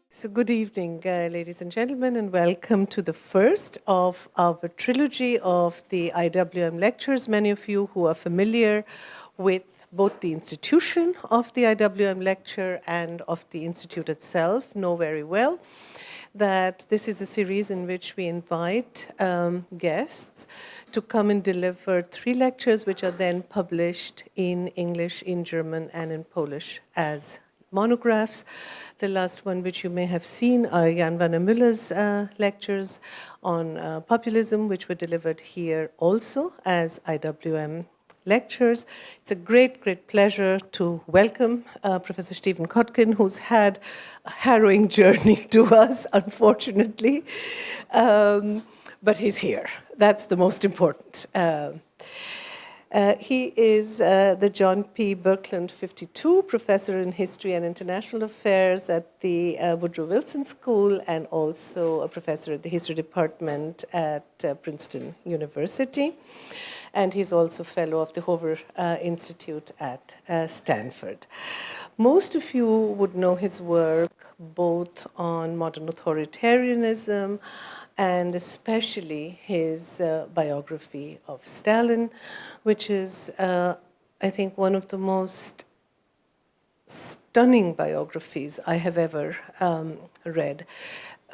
So good evening, ladies and gentlemen, and welcome to the first of our trilogy of the IWM lectures. Many of you who are familiar with both the institution of the IWM lecture and of the institute itself know very well that this is a series in which we invite guests to come and deliver 3 lectures, which are then published in English, in German, and in Polish as monographs. The last one, which you may have seen, are Jan van der Mulle's lectures on populism, which were delivered here also as IWM lectures. It's a great, great pleasure to welcome Professor Stephen Kotkin, who's had a harrowing journey to us, unfortunately, but he's here. That's the most important. He is the John P. Birkeland 52 Professor in History and International Affairs at the Woodrow Wilson School and also a professor at the History Department at Princeton University. And he's also fellow of the Hoover Institute at Stanford. Most of you would know his work both on modern authoritarianism and especially his biography of Stalin, which is, I think, one of the most stunning biographies I have ever read.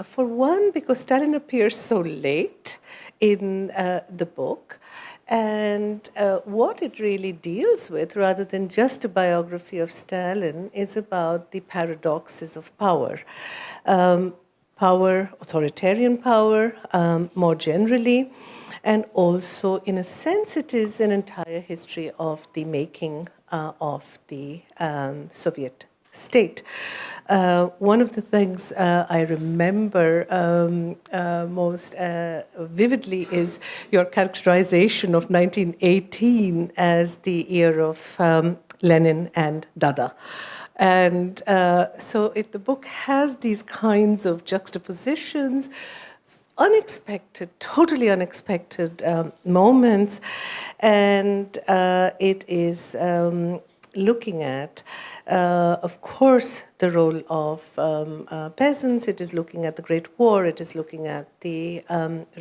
For one, because Stalin appears so late in the book, and what it really deals with, rather than just a biography of Stalin, is about the paradoxes of power. Authoritarian power, more generally, and also, in a sense, it is an entire history of the making of the Soviet state. One of the things I remember most vividly is your characterization of 1918 as the year of Lenin and Dada. And so the book has these kinds of juxtapositions, unexpected, totally unexpected moments, and it is looking at, of course, the role of peasants. It is looking at the Great War. It is looking at the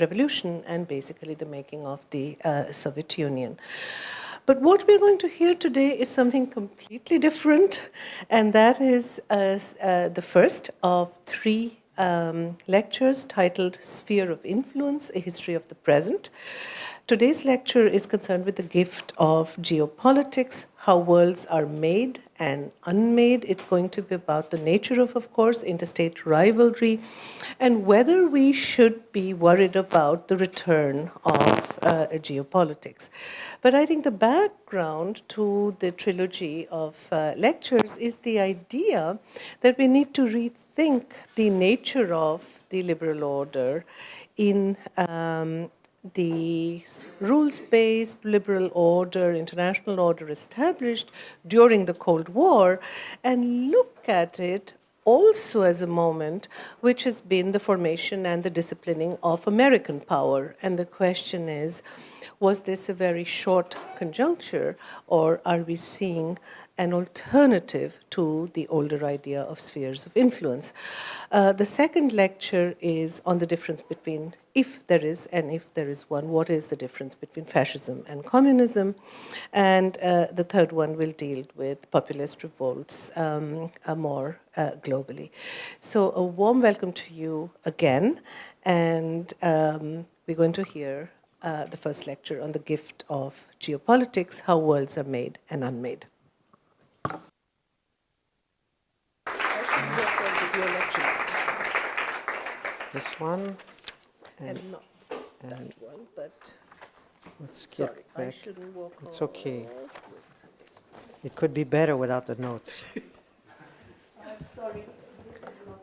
revolution and basically the making of the Soviet Union. But what we're going to hear today is something completely different, and that is the first of 3 lectures titled Sphere of Influence, A History of the Present. Today's lecture is concerned with the gift of geopolitics, how worlds are made and unmade. It's going to be about the nature of course, interstate rivalry, and whether we should be worried about the return of geopolitics. But I think the background to the trilogy of lectures is the idea that we need to rethink the nature of the liberal order in the rules-based liberal order, international order established during the Cold War, and look at it also as a moment which has been the formation and the disciplining of American power. And the question is, was this a very short conjuncture, or are we seeing an alternative to the older idea of spheres of influence? The second lecture is on the difference between, if there is, and if there is one, what is the difference between fascism and communism? And the third one will deal with populist revolts more globally. So a warm welcome to you again, and we're going to hear the first lecture on the gift of geopolitics, how worlds are made and unmade. This one And not that one, but let's get sorry, back. I shouldn't walk It's okay. off. It could be better without the notes. I'm sorry, this is not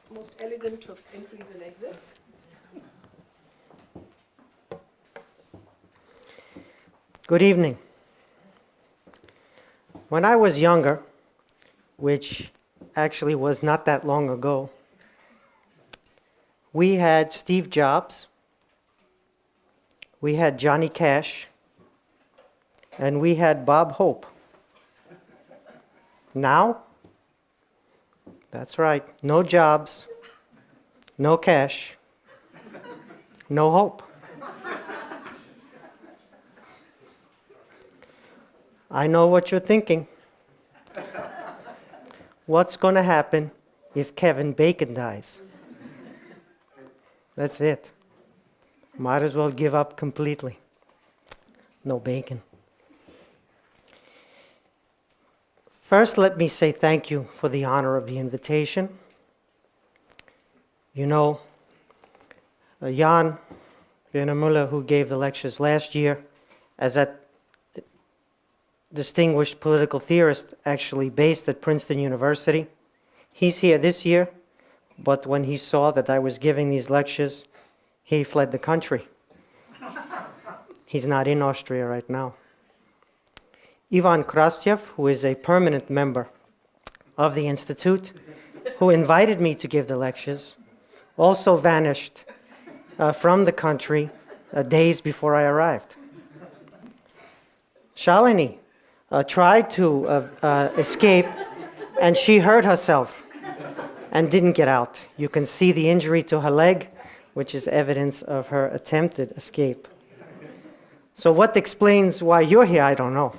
the most elegant of entries and exits. Good evening. When I was younger, which actually was not that long ago, we had Steve Jobs, we had Johnny Cash, and we had Bob Hope. Now, that's right, no jobs, no cash, no hope. I know what you're thinking. What's going to happen if Kevin Bacon dies? That's it. Might as well give up completely. No bacon. First, let me say thank you for the honor of the invitation. You know, Jan Müller, who gave the lectures last year, as a distinguished political theorist actually based at Princeton University, he's here this year, but when he saw that I was giving these lectures, he fled the country. He's not in Austria right now. Ivan Krastev, who is a permanent member of the Institute, who invited me to give the lectures, also vanished from the country days before I arrived. Shalini tried to escape, and she hurt herself and didn't get out. You can see the injury to her leg, which is evidence of her attempted escape. So what explains why you're here, I don't know.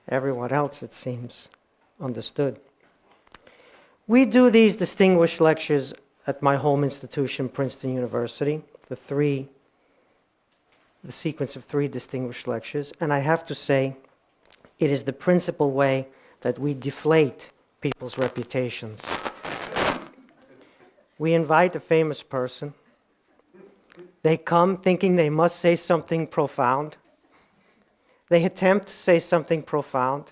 Everyone else, it seems, understood. We do these distinguished lectures at my home institution, Princeton University, the sequence of 3 distinguished lectures, and I have to say, it is the principal way that we deflate people's reputations. We invite a famous person. They come thinking they must say something profound. They attempt to say something profound,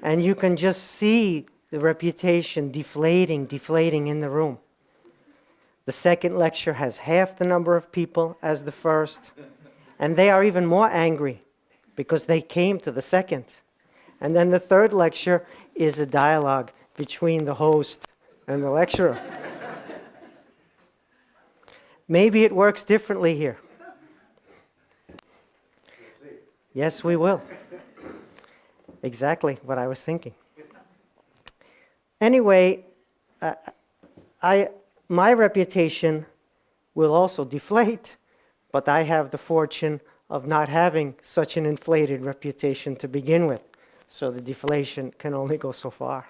and you can just see the reputation deflating in the room. The second lecture has half the number of people as the first, and they are even more angry because they came to the second. And then the third lecture is a dialogue between the host and the lecturer. Maybe it works differently here. Yes, we will. Exactly what I was thinking. Anyway, my reputation will also deflate, but I have the fortune of not having such an inflated reputation to begin with, so the deflation can only go so far.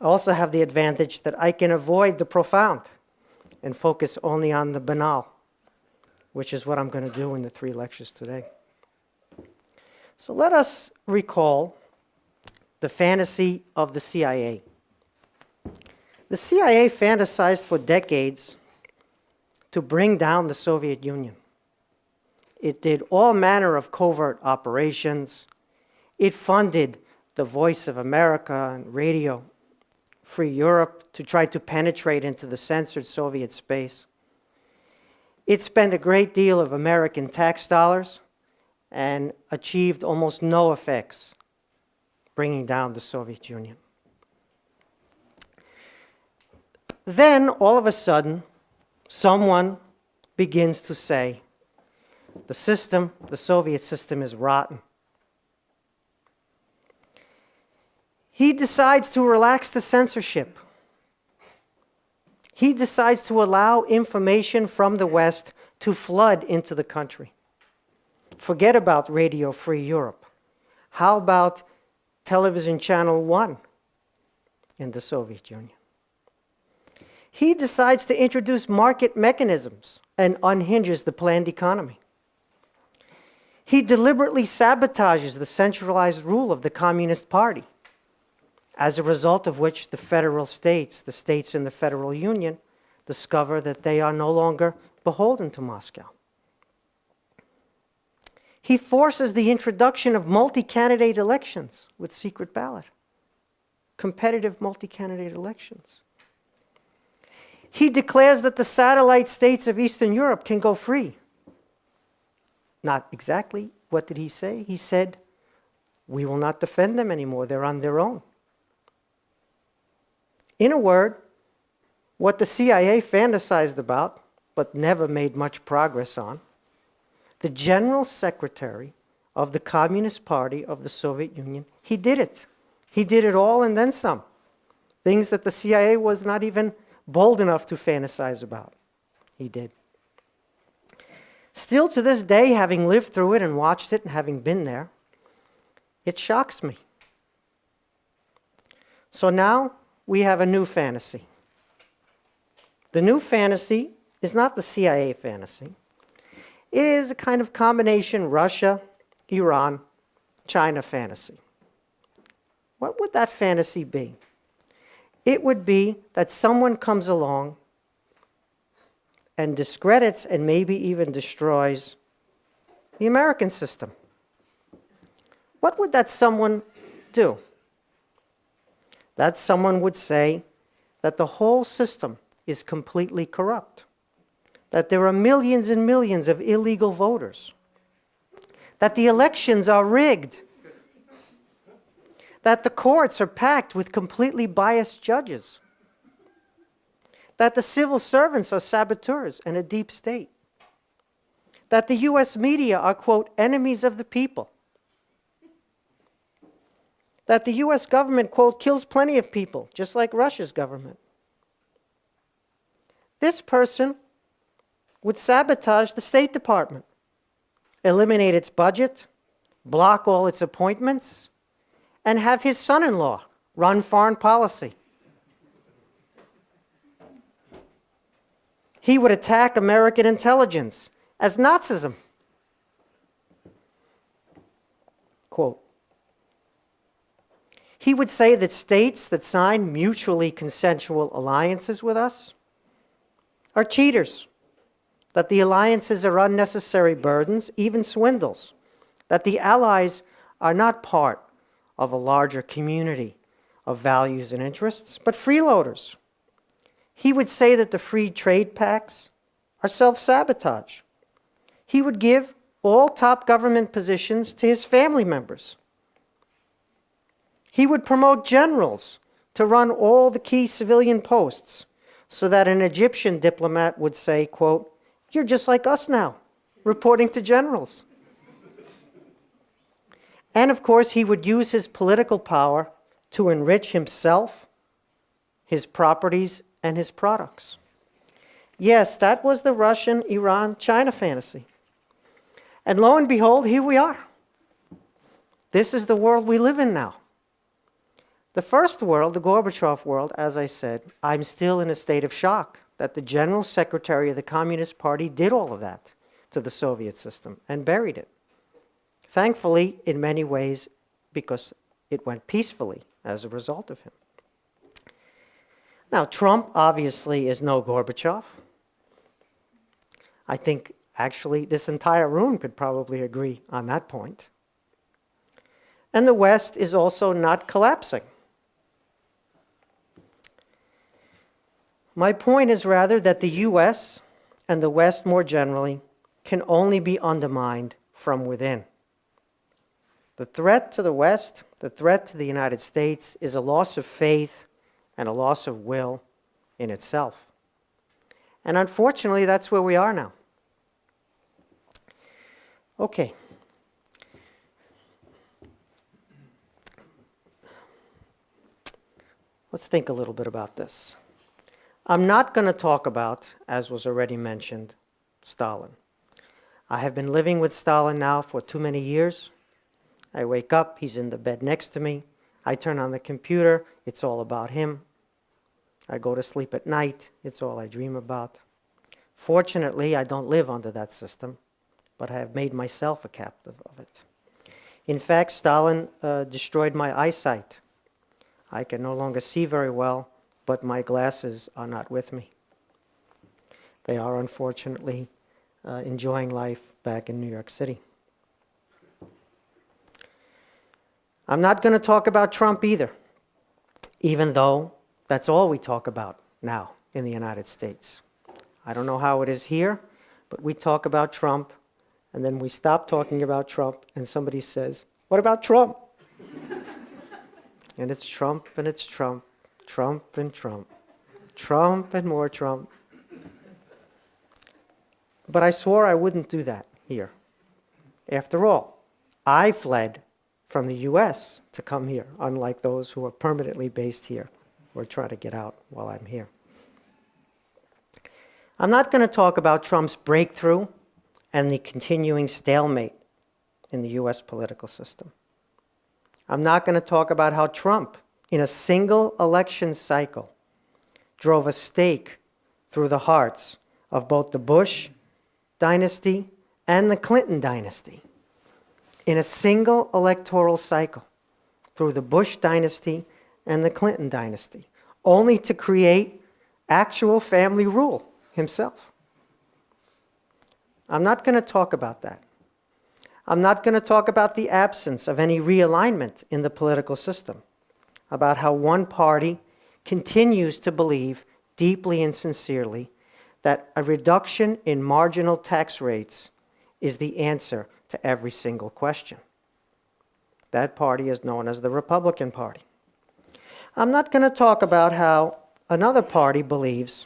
I also have the advantage that I can avoid the profound and focus only on the banal, which is what I'm going to do in the 3 lectures today. So let us recall the fantasy of the CIA. The CIA fantasized for decades to bring down the Soviet Union. It did all manner of covert operations. It funded the Voice of America and Radio Free Europe to try to penetrate into the censored Soviet space. It spent a great deal of American tax dollars and achieved almost no effects bringing down the Soviet Union. Then, all of a sudden, someone begins to say, the Soviet system is rotten. He decides to relax the censorship. He decides to allow information from the West to flood into the country. Forget about Radio Free Europe. How about television channel 1 in the Soviet Union? He decides to introduce market mechanisms and unhinges the planned economy. He deliberately sabotages the centralized rule of the Communist Party, as a result of which the federal states, the states in the Federal Union, discover that they are no longer beholden to Moscow. He forces the introduction of multi-candidate elections with secret ballot, competitive multi-candidate elections. He declares that the satellite states of Eastern Europe can go free. Not exactly. What did he say? He said, we will not defend them anymore. They're on their own. In a word, what the CIA fantasized about, but never made much progress on, the General Secretary of the Communist Party of the Soviet Union, he did it. He did it all and then some. Things that the CIA was not even bold enough to fantasize about. He did. Still to this day, having lived through it and watched it and having been there, it shocks me. So now we have a new fantasy. The new fantasy is not the CIA fantasy. It is a kind of combination Russia, Iran, China fantasy. What would that fantasy be? It would be that someone comes along and discredits and maybe even destroys the American system. What would that someone do? That someone would say that the whole system is completely corrupt, that there are millions and millions of illegal voters, that the elections are rigged, that the courts are packed with completely biased judges, that the civil servants are saboteurs and a deep state, that the US media are, quote, enemies of the people, that the US government, quote, kills plenty of people, just like Russia's government. This person would sabotage the State Department, eliminate its budget, block all its appointments, and have his son-in-law run foreign policy. He would attack American intelligence as Nazism. Quote, he would say that states that sign mutually consensual alliances with us are cheaters, that the alliances are unnecessary burdens, even swindles, that the allies are not part of a larger community of values and interests, but freeloaders. He would say that the free trade pacts are self-sabotage. He would give all top government positions to his family members. He would promote generals to run all the key civilian posts so that an Egyptian diplomat would say, quote, you're just like us now, reporting to generals. And of course, he would use his political power to enrich himself, his properties, and his products. Yes, that was the Russian, Iran, China fantasy. And lo and behold, here we are. This is the world we live in now. The first world, the Gorbachev world, as I said, I'm still in a state of shock that the General Secretary of the Communist Party did all of that to the Soviet system and buried it. Thankfully, in many ways, because it went peacefully as a result of him. Now, Trump obviously is no Gorbachev. I think actually this entire room could probably agree on that point. And the West is also not collapsing. My point is rather that the US and the West more generally can only be undermined from within. The threat to the West, the threat to the United States, is a loss of faith and a loss of will in itself. And unfortunately, that's where we are now. Okay. Let's think a little bit about this. I'm not going to talk about, as was already mentioned, Stalin. I have been living with Stalin now for too many years. I wake up, he's in the bed next to me. I turn on the computer, it's all about him. I go to sleep at night, it's all I dream about. Fortunately, I don't live under that system, but I have made myself a captive of it. In fact, Stalin destroyed my eyesight. I can no longer see very well, but my glasses are not with me. They are unfortunately enjoying life back in New York City. I'm not going to talk about Trump either, even though that's all we talk about now in the United States. I don't know how it is here, but we talk about Trump, and then we stop talking about Trump, and somebody says, what about Trump? And it's Trump, and it's Trump, Trump and Trump, Trump and more Trump. But I swore I wouldn't do that here. After all, I fled from the US to come here, unlike those who are permanently based here or try to get out while I'm here. I'm not going to talk about Trump's breakthrough and the continuing stalemate in the US political system. I'm not going to talk about how Trump, in a single election cycle, drove a stake through the hearts of both the Bush dynasty and the Clinton dynasty. In a single electoral cycle, through the Bush dynasty and the Clinton dynasty, only to create actual family rule himself. I'm not going to talk about that. I'm not going to talk about the absence of any realignment in the political system, about how one party continues to believe deeply and sincerely that a reduction in marginal tax rates is the answer to every single question. That party is known as the Republican Party. I'm not going to talk about how another party believes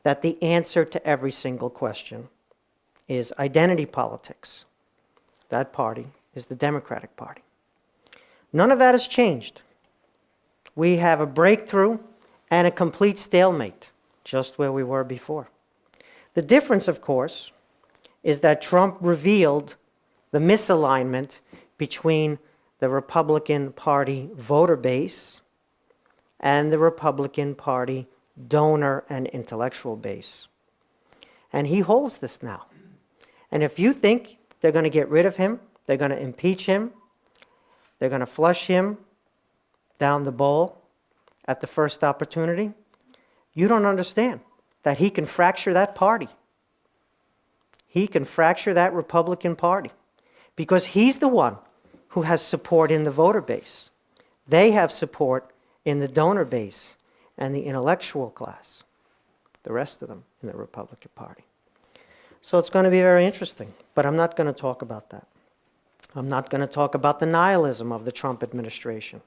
that the answer to every single question is identity politics. That party is the Democratic Party. None of that has changed. We have a breakthrough and a complete stalemate, just where we were before. The difference, of course, is that Trump revealed the misalignment between the Republican Party voter base and the Republican Party donor and intellectual base. And he holds this now. And if you think they're going to get rid of him, they're going to impeach him, they're going to flush him down the bowl at the first opportunity, you don't understand that he can fracture that party. He can fracture that Republican Party because he's the one who has support in the voter base. They have support in the donor base and the intellectual class, the rest of them in the Republican Party. So it's going to be very interesting, but I'm not going to talk about that. I'm not going to talk about the nihilism of the Trump administration,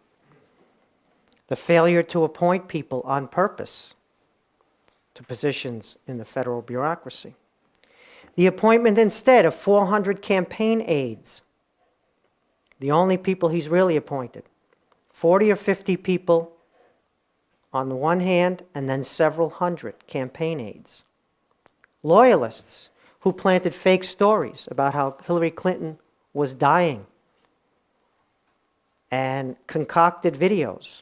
the failure to appoint people on purpose to positions in the federal bureaucracy, the appointment instead of 400 campaign aides, the only people he's really appointed, 40 or 50 people on the one hand, and then several hundred campaign aides. Loyalists who planted fake stories about how Hillary Clinton was dying and concocted videos,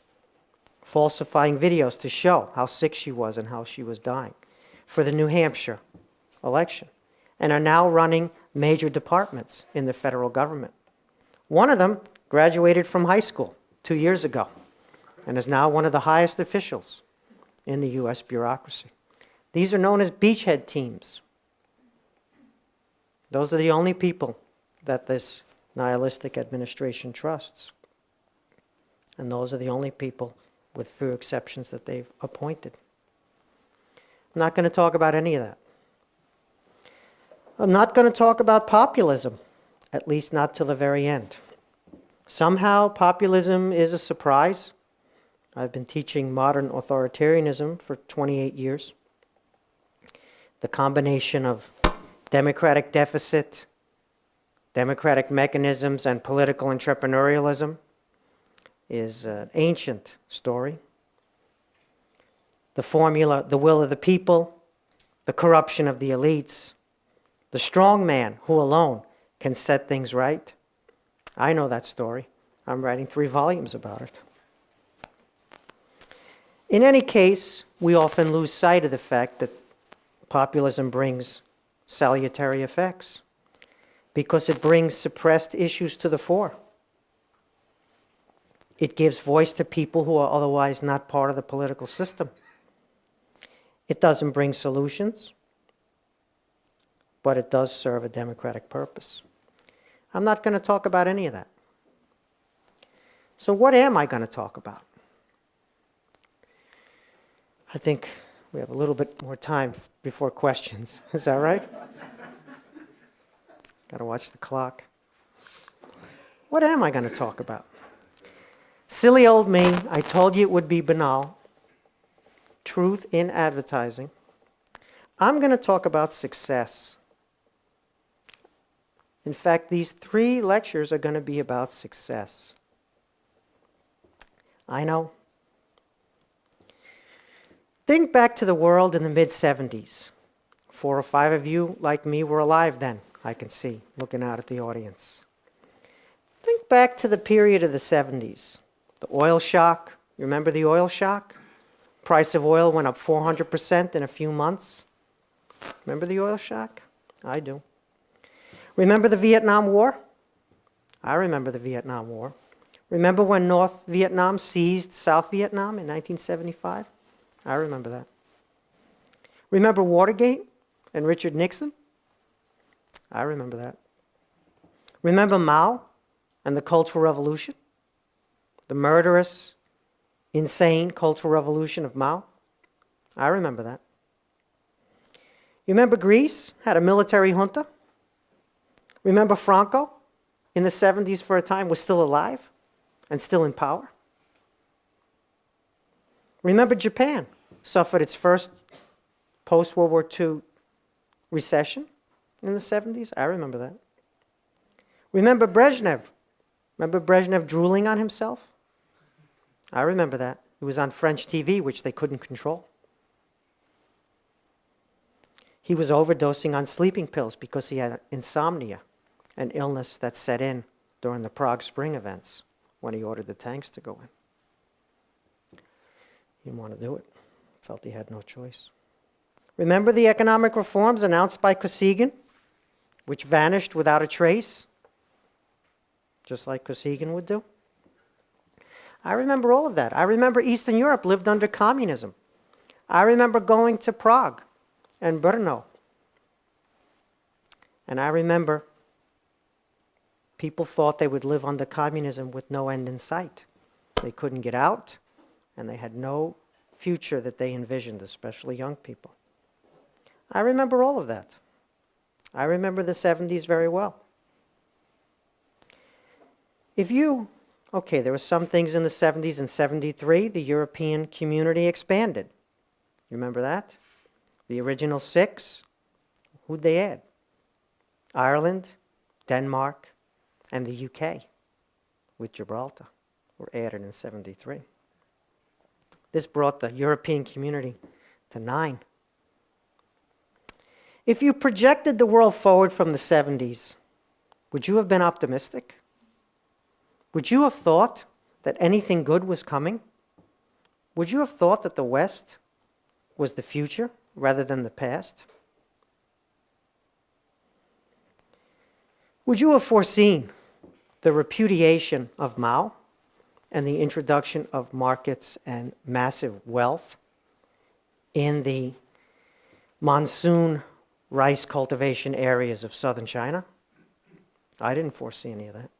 falsifying videos to show how sick she was and how she was dying for the New Hampshire election, and are now running major departments in the federal government. One of them graduated from high school 2 years ago and is now one of the highest officials in the U.S. bureaucracy. These are known as beachhead teams. Those are the only people that this nihilistic administration trusts. And those are the only people, with few exceptions, that they've appointed. I'm not going to talk about any of that. I'm not going to talk about populism, at least not till the very end. Somehow, populism is a surprise. I've been teaching modern authoritarianism for 28 years. The combination of democratic deficit, democratic mechanisms, and political entrepreneurialism is an ancient story. The formula, the will of the people, the corruption of the elites, the strong man who alone can set things right. I know that story. I'm writing 3 volumes about it. In any case, we often lose sight of the fact that populism brings salutary effects because it brings suppressed issues to the fore. It gives voice to people who are otherwise not part of the political system. It doesn't bring solutions, but it does serve a democratic purpose. I'm not going to talk about any of that. So what am I going to talk about? I think we have a little bit more time before questions. Is that right? Got to watch the clock. What am I going to talk about? Silly old me, I told you it would be banal. Truth in advertising. I'm going to talk about success. In fact, these 3 lectures are going to be about success. I know. Think back to the world in the mid-70s. 4 or 5 of you, like me, were alive then, I can see, looking out at the audience. Think back to the period of the 70s. The oil shock. You remember the oil shock? Price of oil went up 400% in a few months. Remember the oil shock? I do. Remember the Vietnam War? I remember the Vietnam War. Remember when North Vietnam seized South Vietnam in 1975? I remember that. Remember Watergate and Richard Nixon? I remember that. Remember Mao and the Cultural Revolution? The murderous, insane Cultural Revolution of Mao? I remember that. You remember Greece had a military junta? Remember Franco in the 70s for a time was still alive and still in power? Remember Japan suffered its first post-World War II recession in the 70s? I remember that. Remember Brezhnev? Remember Brezhnev drooling on himself? I remember that. It was on French TV, which they couldn't control. He was overdosing on sleeping pills because he had insomnia, an illness that set in during the Prague Spring events when he ordered the tanks to go in. He didn't want to do it. Felt he had no choice. Remember the economic reforms announced by Kotkin, which vanished without a trace, just like Kotkin would do? I remember all of that. I remember Eastern Europe lived under communism. I remember going to Prague and Brno. And I remember people thought they would live under communism with no end in sight. They couldn't get out, and they had no future that they envisioned, especially young people. I remember all of that. I remember the 70s very well. Okay, there were some things in the 70s. In 73, the European community expanded. You remember that? The original 6, who'd they add? Ireland, Denmark, and the UK, with Gibraltar, were added in 73. This brought the European community to 9. If you projected the world forward from the 70s, would you have been optimistic? Would you have thought that anything good was coming? Would you have thought that the West was the future rather than the past? Would you have foreseen the repudiation of Mao and the introduction of markets and massive wealth in the monsoon rice cultivation areas of southern China? I didn't foresee any of that.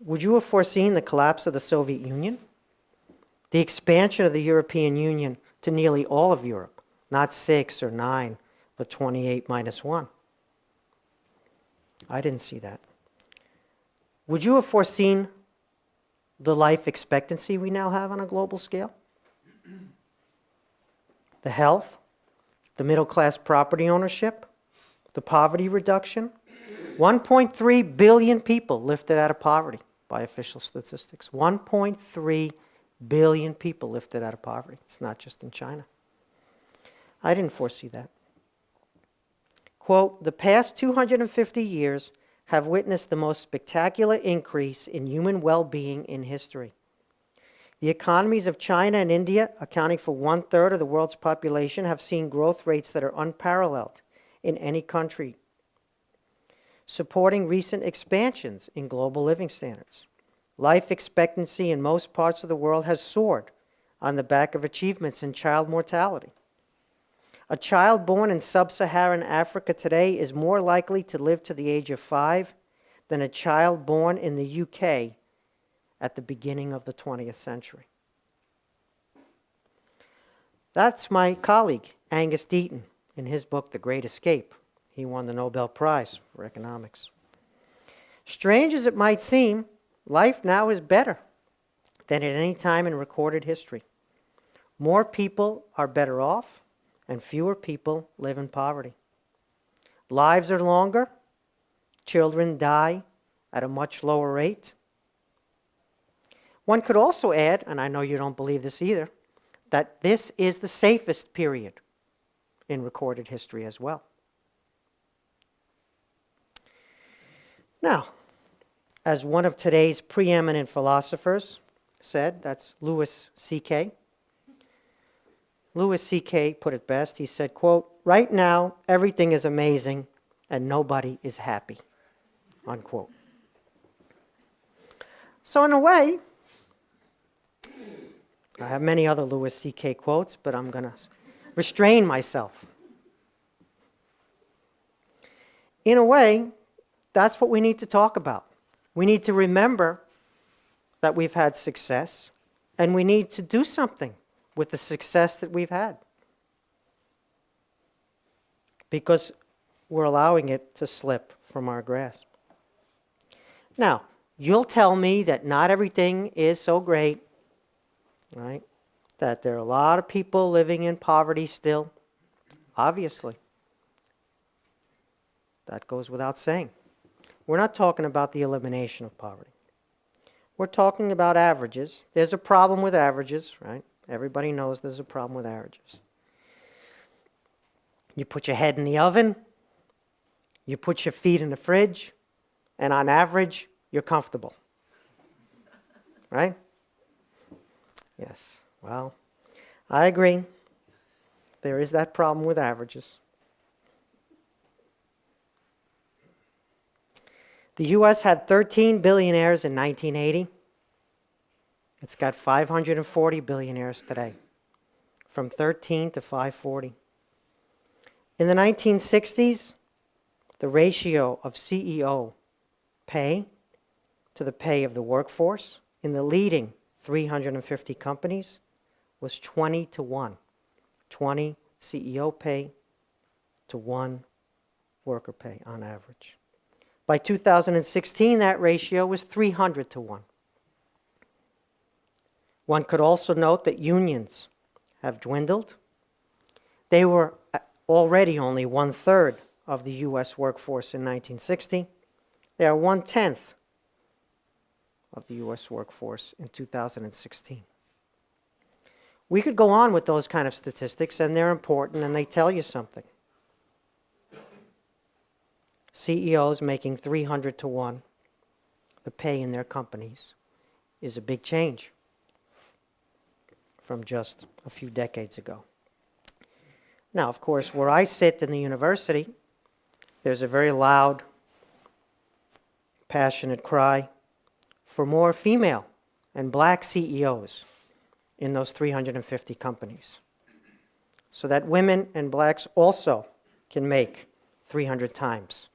Would you have foreseen the collapse of the Soviet Union? The expansion of the European Union to nearly all of Europe, not 6 or 9, but 28 minus 1. I didn't see that. Would you have foreseen the life expectancy we now have on a global scale? The health, the middle class property ownership, the poverty reduction. 1.3 billion people lifted out of poverty by official statistics. 1.3 billion people lifted out of poverty. It's not just in China. I didn't foresee that. Quote, the past 250 years have witnessed the most spectacular increase in human well-being in history. The economies of China and India, accounting for 1/3 of the world's population, have seen growth rates that are unparalleled in any country, supporting recent expansions in global living standards. Life expectancy in most parts of the world has soared on the back of achievements in child mortality. A child born in sub-Saharan Africa today is more likely to live to the age of 5 than a child born in the UK at the beginning of the 20th century. That's my colleague, Angus Deaton, in his book, The Great Escape. He won the Nobel Prize for economics. Strange as it might seem, life now is better than at any time in recorded history. More people are better off, and fewer people live in poverty. Lives are longer. Children die at a much lower rate. One could also add, and I know you don't believe this either, that this is the safest period in recorded history as well. Now, as one of today's preeminent philosophers said, that's Louis C.K. Louis C.K. put it best. He said, quote, "Right now, everything is amazing and nobody is happy," unquote. So in a way, I have many other Louis C.K. quotes, but I'm going to restrain myself. In a way, that's what we need to talk about. We need to remember that we've had success, and we need to do something with the success that we've had, because we're allowing it to slip from our grasp. Now, you'll tell me that not everything is so great, right? That there are a lot of people living in poverty still. Obviously. That goes without saying. We're not talking about the elimination of poverty. We're talking about averages. There's a problem with averages, right? Everybody knows there's a problem with averages. You put your head in the oven, you put your feet in the fridge, and on average, you're comfortable. Right? Yes. Well, I agree. There is that problem with averages. The U.S. had 13 billionaires in 1980. It's got 540 billionaires today, from 13 to 540. In the 1960s, the ratio of CEO pay to the pay of the workforce in the leading 350 companies was 20 to 1. 20 CEO pay to 1 worker pay on average. By 2016, that ratio was 300 to 1. One could also note that unions have dwindled. They were already only 1/3 of the U.S. workforce in 1960. They are 1/10 of the U.S. workforce in 2016. We could go on with those kind of statistics, and they're important, and they tell you something. CEOs making 300 to 1, the pay in their companies, is a big change from just a few decades ago. Now, of course, where I sit in the university, there's a very loud, passionate cry for more female and black CEOs in those 350 companies, so that women and blacks also can make 300 times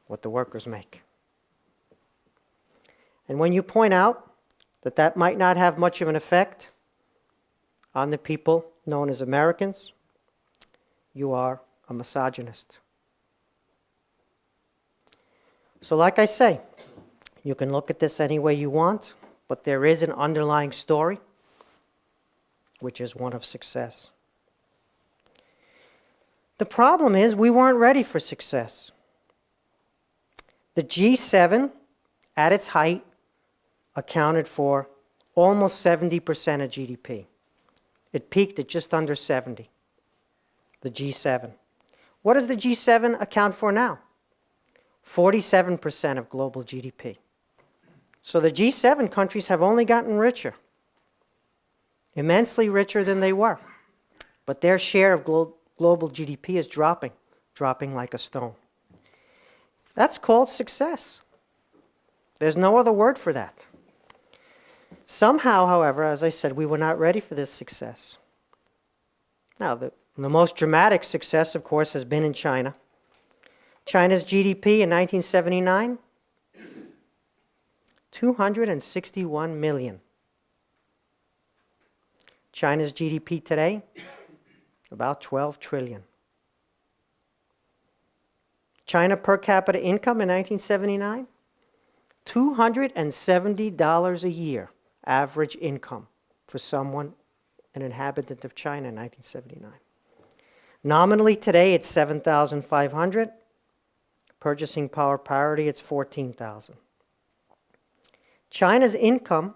what the workers make. And when you point out that that might not have much of an effect on the people known as Americans, you are a misogynist. So like I say, you can look at this any way you want, but there is an underlying story, which is one of success. The problem is we weren't ready for success. The G7, at its height, accounted for almost 70% of GDP. It peaked at just under 70, the G7. What does the G7 account for now? 47% of global GDP. So the G7 countries have only gotten richer, immensely richer than they were. But their share of global GDP is dropping like a stone. That's called success. There's no other word for that. Somehow, however, as I said, we were not ready for this success. Now, the most dramatic success, of course, has been in China. China's GDP in 1979, 261 million. China's GDP today, about 12 trillion. China per capita income in 1979, $270 a year average income for someone, an inhabitant of China in 1979. Nominally today it's $7,500. Purchasing power parity, it's 14,000. China's income,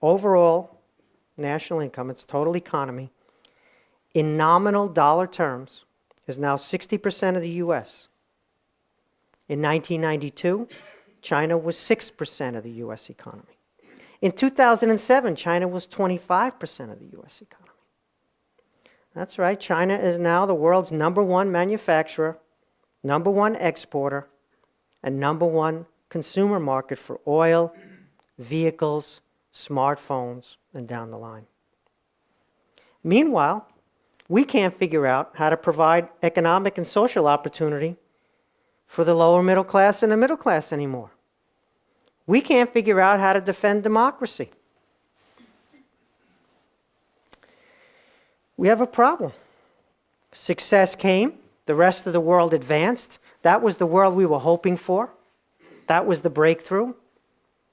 overall national income, its total economy, in nominal dollar terms, is now 60% of the U.S. In 1992, China was 6% of the U.S. economy. In 2007, China was 25% of the U.S. economy. That's right, China is now the world's #1 manufacturer, #1 exporter, and #1 consumer market for oil, vehicles, smartphones, and down the line. Meanwhile, we can't figure out how to provide economic and social opportunity for the lower middle class and the middle class anymore. We can't figure out how to defend democracy. We have a problem. Success came, the rest of the world advanced. That was the world we were hoping for. That was the breakthrough.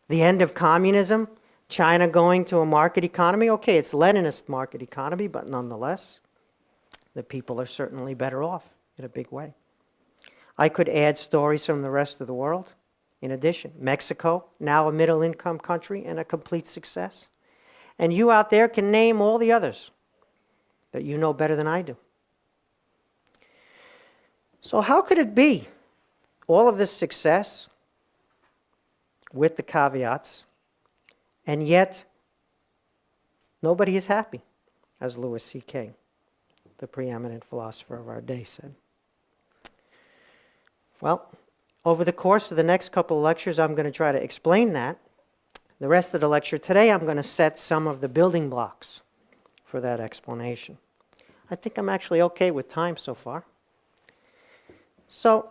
The end of communism, China going to a market economy. Okay, it's Leninist market economy, but nonetheless, the people are certainly better off in a big way. I could add stories from the rest of the world. In addition, Mexico, now a middle-income country and a complete success. And you out there can name all the others that you know better than I do. So how could it be all of this success with the caveats, and yet nobody is happy, as Louis C.K., the preeminent philosopher of our day, said? Well, over the course of the next couple of lectures, I'm going to try to explain that. The rest of the lecture today, I'm going to set some of the building blocks for that explanation. I think I'm actually okay with time so far. So,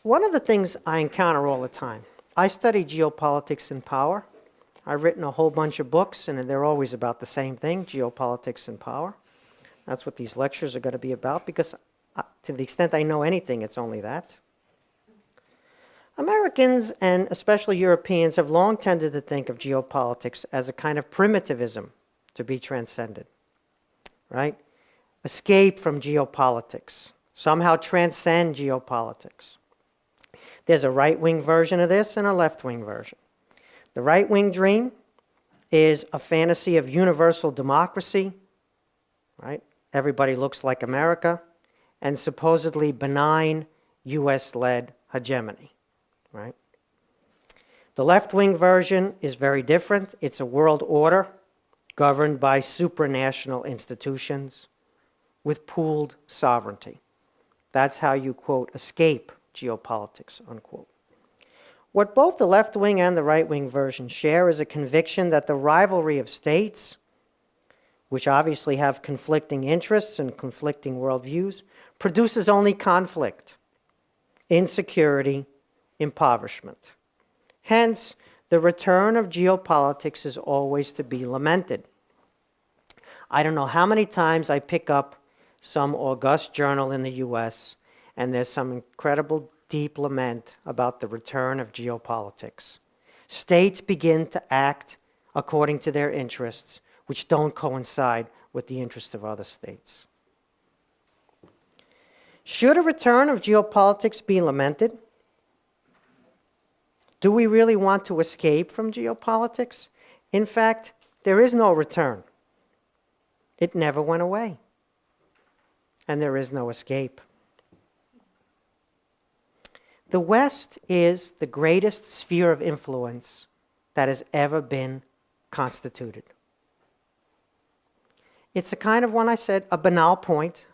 one of the things I encounter all the time, I study geopolitics and power. I've written a whole bunch of books, and they're always about the same thing, geopolitics and power. That's what these lectures are going to be about, because to the extent I know anything, it's only that. Americans, and especially Europeans, have long tended to think of geopolitics as a kind of primitivism to be transcended, right? Escape from geopolitics, somehow transcend geopolitics. There's a right-wing version of this and a left-wing version. The right-wing dream is a fantasy of universal democracy, right? Everybody looks like America, and supposedly benign US-led hegemony, right? The left-wing version is very different. It's a world order governed by supranational institutions with pooled sovereignty. That's how you, quote, escape geopolitics, unquote. What both the left-wing and the right-wing version share is a conviction that the rivalry of states, which obviously have conflicting interests and conflicting worldviews, produces only conflict, insecurity, impoverishment. Hence, the return of geopolitics is always to be lamented. I don't know how many times I pick up some august journal in the US, and there's some incredible deep lament about the return of geopolitics. States begin to act according to their interests, which don't coincide with the interests of other states. Should a return of geopolitics be lamented? Do we really want to escape from geopolitics? In fact, there is no return. It never went away. And there is no escape. The West is the greatest sphere of influence that has ever been constituted. It's a kind of, when I said, a banal point.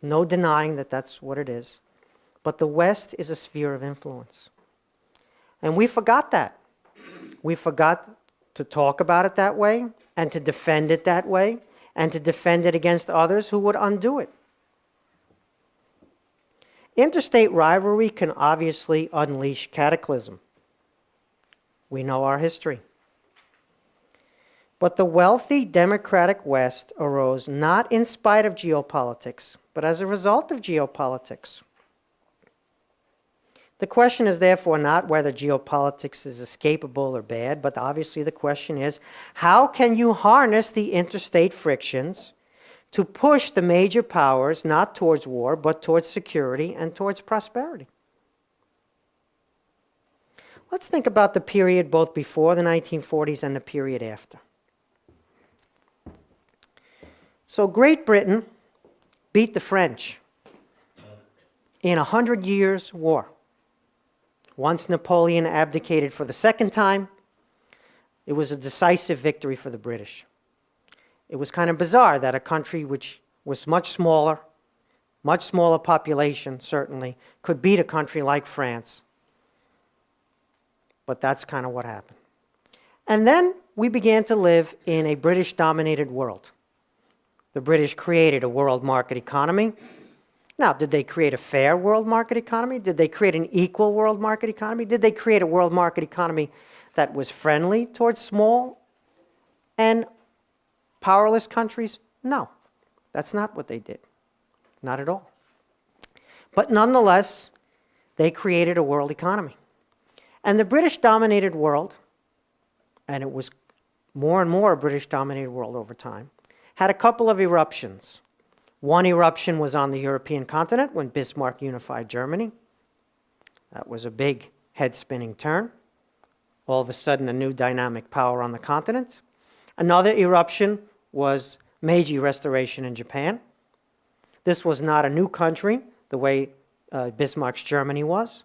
No denying that that's what it is. But the West is a sphere of influence. And we forgot that. We forgot to talk about it that way, and to defend it that way, and to defend it against others who would undo it. Interstate rivalry can obviously unleash cataclysm. We know our history. But the wealthy democratic West arose not in spite of geopolitics, but as a result of geopolitics. The question is therefore not whether geopolitics is escapable or bad, but obviously the question is, how can you harness the interstate frictions to push the major powers not towards war, but towards security and towards prosperity. Let's think about the period both before the 1940s and the period after. So Great Britain beat the French in a 100 Years' War. Once Napoleon abdicated for the second time, it was a decisive victory for the British. It was kind of bizarre that a country which was much smaller population certainly, could beat a country like France. But that's kind of what happened. And then we began to live in a British-dominated world. The British created a world market economy. Now, did they create a fair world market economy? Did they create an equal world market economy? Did they create a world market economy that was friendly towards small and powerless countries? No, that's not what they did. Not at all. But nonetheless, they created a world economy. And the British-dominated world, and it was more and more a British-dominated world over time, had a couple of eruptions. One eruption was on the European continent when Bismarck unified Germany. That was a big head-spinning turn. All of a sudden, a new dynamic power on the continent. Another eruption was Meiji Restoration in Japan. This was not a new country the way Bismarck's Germany was.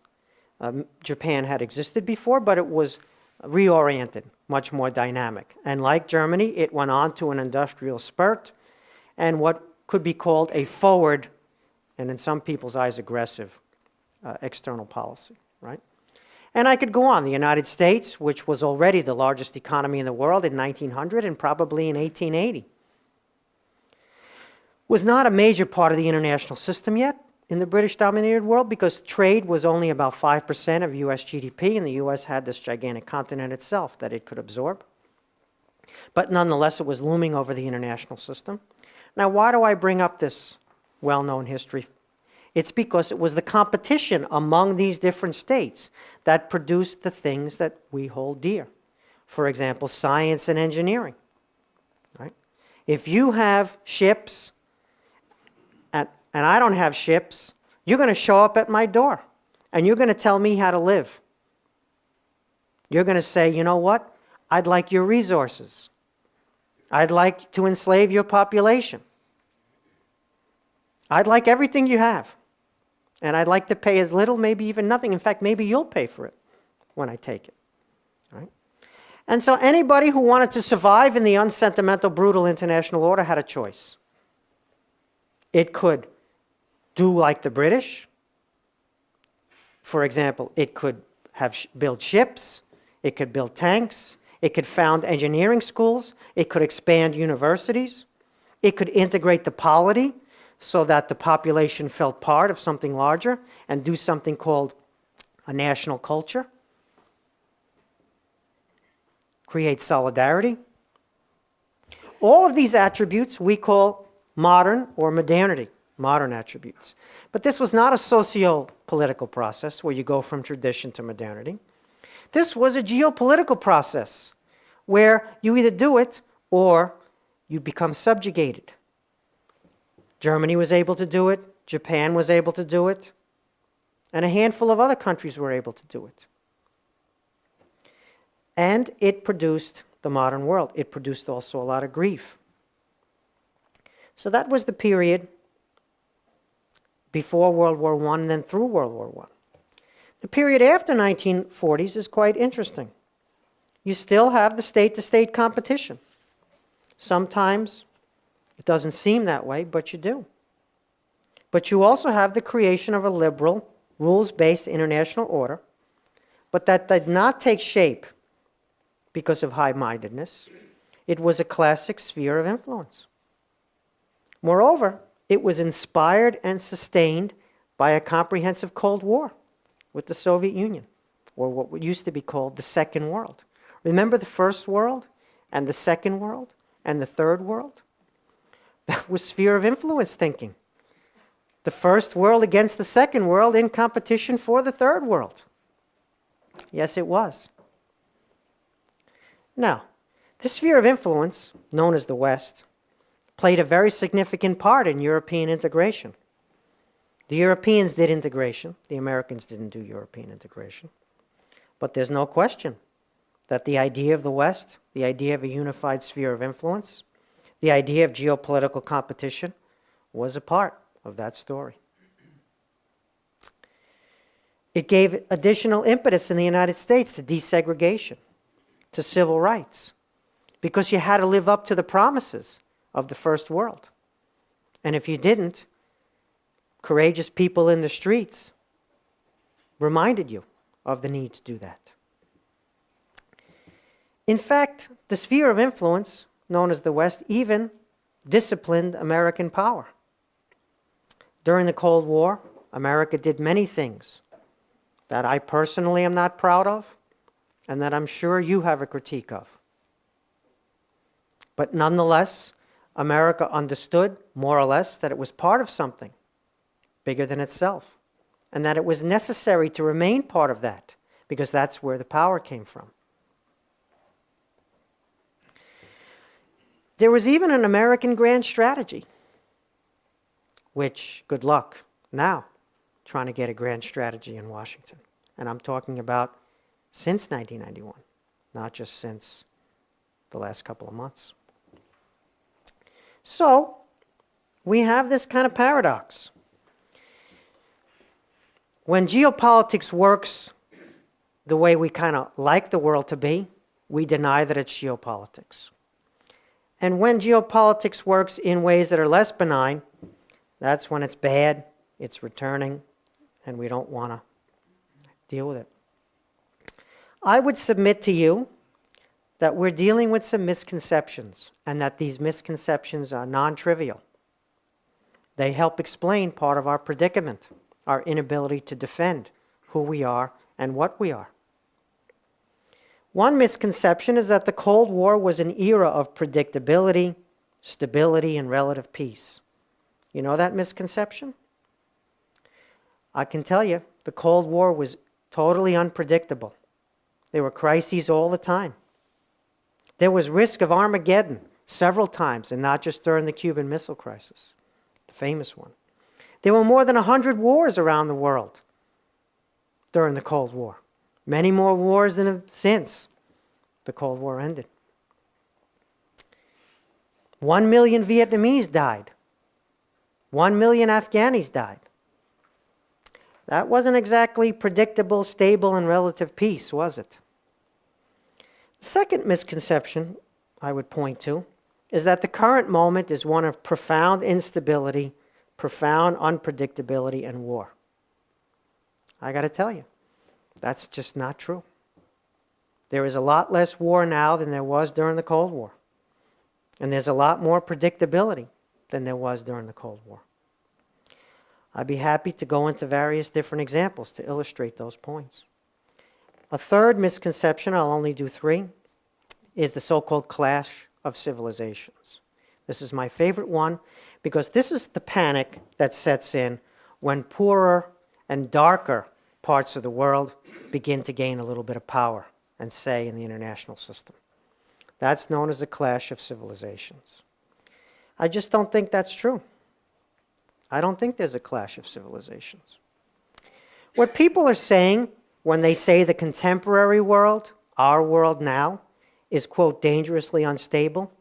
Japan had existed before, but it was reoriented, much more dynamic. And like Germany, it went on to an industrial spurt and what could be called a forward, and in some people's eyes, aggressive external policy, right? And I could go on. The United States, which was already the largest economy in the world in 1900 and probably in 1880, was not a major part of the international system yet in the British-dominated world because trade was only about 5% of U.S. GDP, and the U.S. had this gigantic continent itself that it could absorb. But nonetheless, it was looming over the international system. Now, why do I bring up this well-known history? It's because it was the competition among these different states that produced the things that we hold dear. For example, science and engineering. Right? If you have ships and I don't have ships, you're going to show up at my door and you're going to tell me how to live. You're going to say, you know what? I'd like your resources. I'd like to enslave your population. I'd like everything you have. And I'd like to pay as little, maybe even nothing. In fact, maybe you'll pay for it when I take it. Right? And so anybody who wanted to survive in the unsentimental, brutal international order had a choice. It could do like the British. For example, it could build ships. It could build tanks. It could found engineering schools. It could expand universities. It could integrate the polity so that the population felt part of something larger and do something called a national culture. Create solidarity. All of these attributes we call modern or modernity, modern attributes. But this was not a socio-political process where you go from tradition to modernity. This was a geopolitical process where you either do it or you become subjugated. Germany was able to do it, Japan was able to do it, and a handful of other countries were able to do it. And it produced the modern world. It produced also a lot of grief. So that was the period before World War I and then through World War I. The period after 1940s is quite interesting. You still have the state-to-state competition. Sometimes it doesn't seem that way, but you do. But you also have the creation of a liberal, rules-based international order, but that did not take shape because of high-mindedness. It was a classic sphere of influence. Moreover, it was inspired and sustained by a comprehensive Cold War with the Soviet Union, or what used to be called the Second World. Remember the First World, and the Second World, and the Third World? That was sphere of influence thinking. The First World against the Second World in competition for the Third World. Yes, it was. Now, this sphere of influence, known as the West, played a very significant part in European integration. The Europeans did integration. The Americans didn't do European integration. But there's no question that the idea of the West, the idea of a unified sphere of influence, the idea of geopolitical competition was a part of that story. It gave additional impetus in the United States to desegregation, to civil rights, because you had to live up to the promises of the first world. And if you didn't, courageous people in the streets reminded you of the need to do that. In fact, the sphere of influence, known as the West, even disciplined American power. During the Cold War, America did many things that I personally am not proud of, and that I'm sure you have a critique of. But nonetheless, America understood, more or less, that it was part of something bigger than itself, and that it was necessary to remain part of that, because that's where the power came from. There was even an American grand strategy, which, good luck now, trying to get a grand strategy in Washington. And I'm talking about since 1991, not just since the last couple of months. So, we have this kind of paradox. When geopolitics works the way we kind of like the world to be, we deny that it's geopolitics. And when geopolitics works in ways that are less benign, that's when it's bad, it's returning, and we don't want to deal with it. I would submit to you that we're dealing with some misconceptions, and that these misconceptions are non-trivial. They help explain part of our predicament, our inability to defend who we are and what we are. One misconception is that the Cold War was an era of predictability, stability, and relative peace. You know that misconception? I can tell you, the Cold War was totally unpredictable. There were crises all the time. There was risk of Armageddon several times, and not just during the Cuban Missile Crisis, the famous one. There were more than 100 wars around the world during the Cold War. Many more wars than since the Cold War ended. 1 million Vietnamese died. 1 million Afghanis died. That wasn't exactly predictable, stable, and relative peace, was it? The second misconception I would point to is that the current moment is one of profound instability, profound unpredictability, and war. I got to tell you, that's just not true. There is a lot less war now than there was during the Cold War. And there's a lot more predictability than there was during the Cold War. I'd be happy to go into various different examples to illustrate those points. A third misconception, I'll only do 3, is the so-called clash of civilizations. This is my favorite one because this is the panic that sets in when poorer and darker parts of the world begin to gain a little bit of power and say in the international system. That's known as a clash of civilizations. I just don't think that's true. I don't think there's a clash of civilizations. What people are saying when they say the contemporary world, our world now, is, quote, dangerously unstable,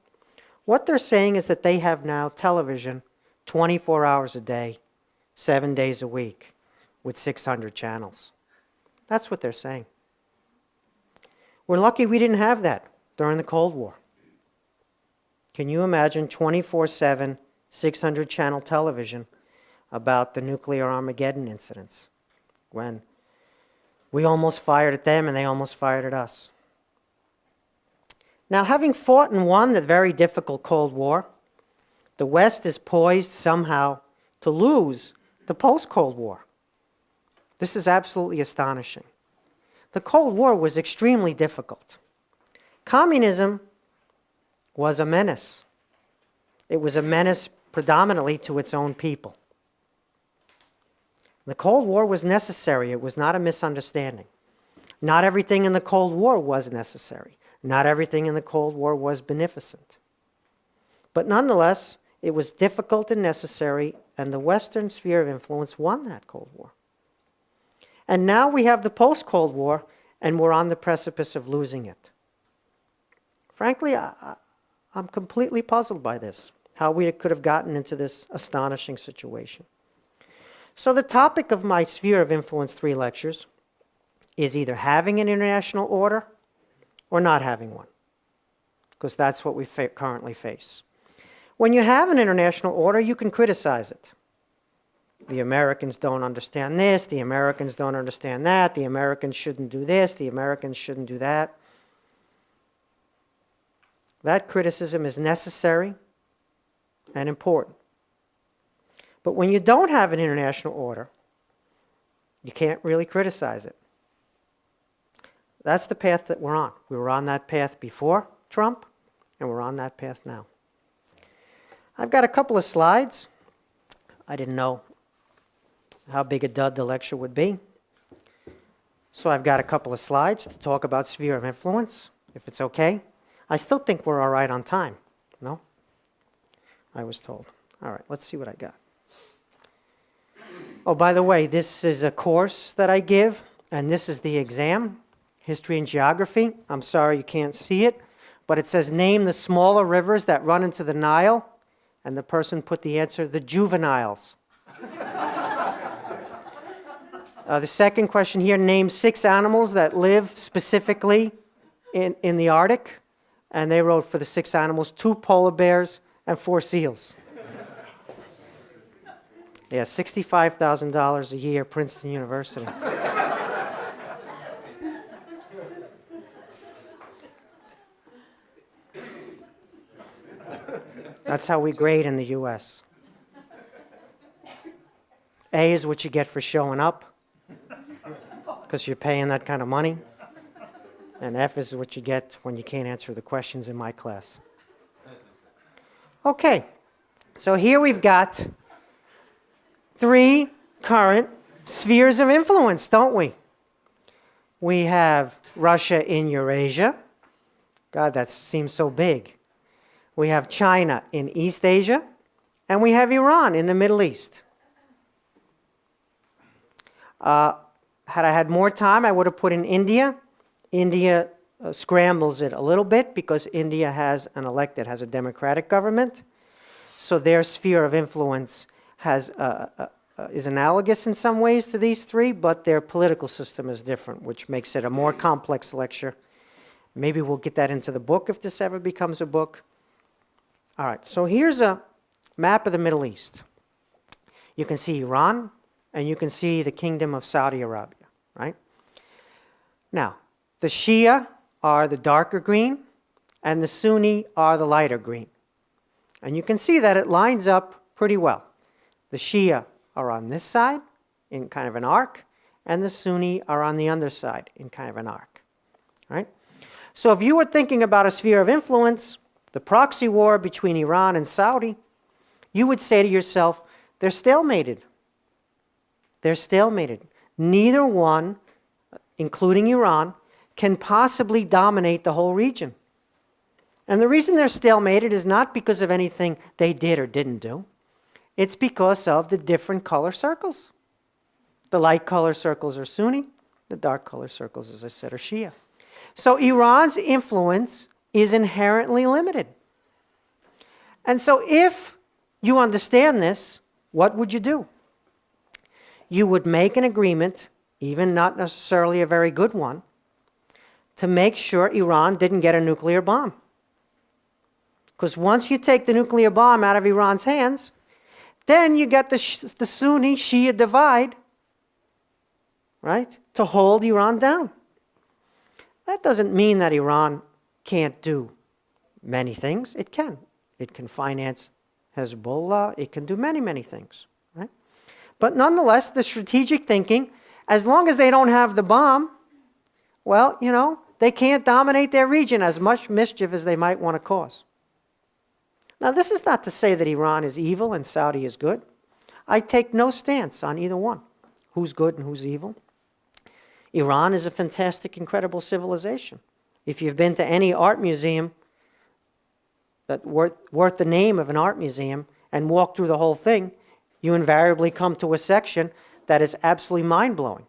what they're saying is that they have now television 24 hours a day, 7 days a week, with 600 channels. That's what they're saying. We're lucky we didn't have that during the Cold War. Can you imagine 24/7, 600 channel television about the nuclear Armageddon incidents when we almost fired at them and they almost fired at us? Now, having fought and won the very difficult Cold War, the West is poised somehow to lose the post-Cold War. This is absolutely astonishing. The Cold War was extremely difficult. Communism was a menace. It was a menace predominantly to its own people. The Cold War was necessary. It was not a misunderstanding. Not everything in the Cold War was necessary. Not everything in the Cold War was beneficent. But nonetheless, It was difficult and necessary, and the Western sphere of influence won that Cold War. And now we have the post-Cold War, and we're on the precipice of losing it. Frankly, I'm completely puzzled by this, how we could have gotten into this astonishing situation. So the topic of my Sphere of Influence 3 lectures is either having an international order or not having one, because that's what we currently face. When you have an international order, you can criticize it. The Americans don't understand this, the Americans don't understand that, the Americans shouldn't do this, the Americans shouldn't do that. That criticism is necessary and important. But when you don't have an international order, you can't really criticize it. That's the path that we're on. We were on that path before Trump, and we're on that path now. I've got a couple of slides. I didn't know how big a dud the lecture would be. So I've got a couple of slides to talk about sphere of influence, if it's okay. I still think we're all right on time. No? I was told. All right, let's see what I got. Oh, by the way, this is a course that I give, and this is the exam, History and Geography. I'm sorry you can't see it, but it says name the smaller rivers that run into the Nile, and the person put the answer, the juveniles. The second question here, name 6 animals that live specifically in the Arctic, and they wrote for the 6 animals, 2 polar bears and 4 seals. Yeah, $65,000 a year, Princeton University. That's how we grade in the U.S. A is what you get for showing up, because you're paying that kind of money. And F is what you get when you can't answer the questions in my class. Okay, so here we've got 3 current spheres of influence, don't we? We have Russia in Eurasia. God, that seems so big. We have China in East Asia, and we have Iran in the Middle East. Had I had more time, I would have put in India. India scrambles it a little bit because India has an elected, has a democratic government. So their sphere of influence has, is analogous in some ways to these 3, but their political system is different, which makes it a more complex lecture. Maybe we'll get that into the book if this ever becomes a book. All right, so here's a map of the Middle East. You can see Iran, and you can see the Kingdom of Saudi Arabia, right? Now, the Shia are the darker green, and the Sunni are the lighter green. And you can see that it lines up pretty well. The Shia are on this side in kind of an arc, and the Sunni are on the underside in kind of an arc, right? So if you were thinking about a sphere of influence, the proxy war between Iran and Saudi, you would say to yourself, they're stalemated. They're stalemated. Neither one, including Iran, can possibly dominate the whole region. And the reason they're stalemated is not because of anything they did or didn't do. It's because of the different color circles. The light color circles are Sunni. The dark color circles, as I said, are Shia. So Iran's influence is inherently limited. And so if you understand this, what would you do? You would make an agreement, even not necessarily a very good one, to make sure Iran didn't get a nuclear bomb. Because once you take the nuclear bomb out of Iran's hands, then you get the Sunni-Shia divide, right, to hold Iran down. That doesn't mean that Iran can't do many things. It can. It can finance Hezbollah. It can do many, many things, right? But nonetheless, the strategic thinking, as long as they don't have the bomb, well, you know, they can't dominate their region as much mischief as they might want to cause. Now, this is not to say that Iran is evil and Saudi is good. I take no stance on either one, who's good and who's evil. Iran is a fantastic, incredible civilization. If you've been to any art museum that worth the name of an art museum, and walk through the whole thing, you invariably come to a section that is absolutely mind-blowing,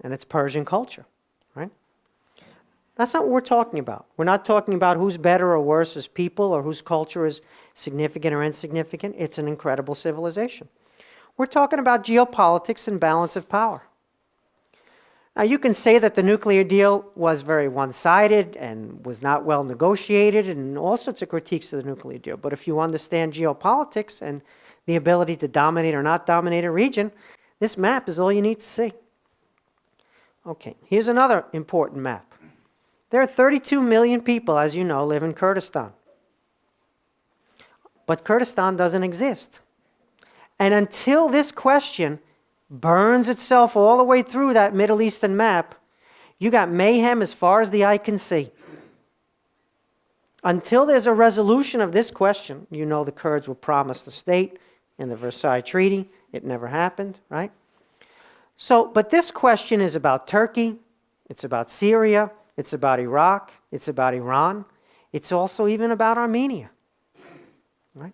and it's Persian culture, right? That's not what we're talking about. We're not talking about who's better or worse as people or whose culture is significant or insignificant. It's an incredible civilization. We're talking about geopolitics and balance of power. Now, you can say that the nuclear deal was very one-sided and was not well negotiated and all sorts of critiques of the nuclear deal. But if you understand geopolitics and the ability to dominate or not dominate a region, this map is all you need to see. Okay, here's another important map. There are 32 million people, as you know, live in Kurdistan. But Kurdistan doesn't exist. And until this question burns itself all the way through that Middle Eastern map, you got mayhem as far as the eye can see. Until there's a resolution of this question, you know the Kurds were promised a state in the Versailles Treaty. It never happened, right? So, but this question is about Turkey, it's about Syria, it's about Iraq, it's about Iran, it's also even about Armenia, right?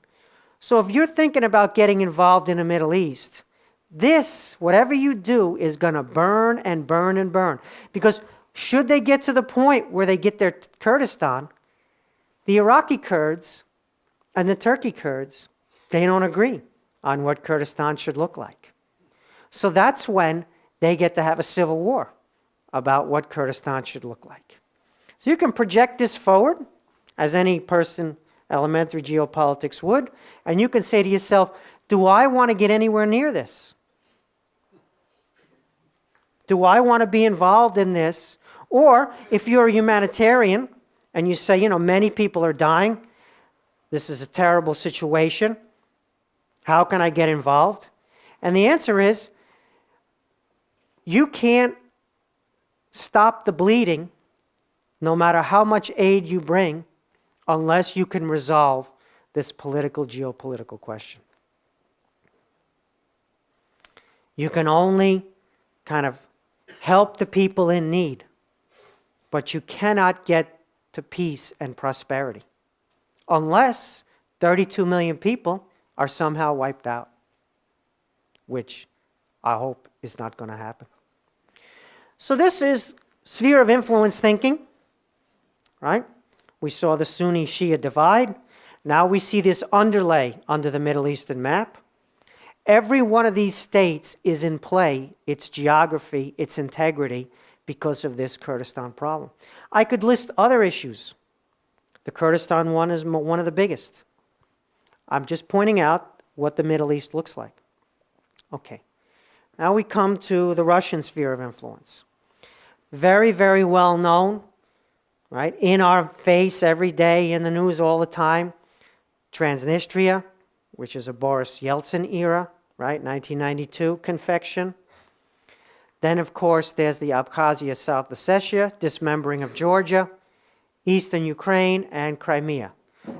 So if you're thinking about getting involved in the Middle East, this, whatever you do, is going to burn and burn and burn. Because should they get to the point where they get their Kurdistan, the Iraqi Kurds and the Turkey Kurds, they don't agree on what Kurdistan should look like. So that's when they get to have a civil war about what Kurdistan should look like. So you can project this forward, as any person, elementary geopolitics would, and you can say to yourself, do I want to get anywhere near this? Do I want to be involved in this? Or if you're a humanitarian and you say, you know, many people are dying, this is a terrible situation, how can I get involved? And the answer is, you can't stop the bleeding, no matter how much aid you bring, unless you can resolve this political, geopolitical question. You can only kind of help the people in need, but you cannot get to peace and prosperity unless 32 million people are somehow wiped out, which I hope is not going to happen. So this is sphere of influence thinking, right? We saw the Sunni-Shia divide. Now we see this underlay under the Middle Eastern map. Every one of these states is in play, its geography, its integrity, because of this Kurdistan problem. I could list other issues. The Kurdistan one is one of the biggest. I'm just pointing out what the Middle East looks like. Okay. Now we come to the Russian sphere of influence. Very, very well known, right? In our face every day, in the news all the time. Transnistria, which is a Boris Yeltsin era, right? 1992 confection. Then, of course, there's the Abkhazia, South Ossetia, dismembering of Georgia, Eastern Ukraine, and Crimea.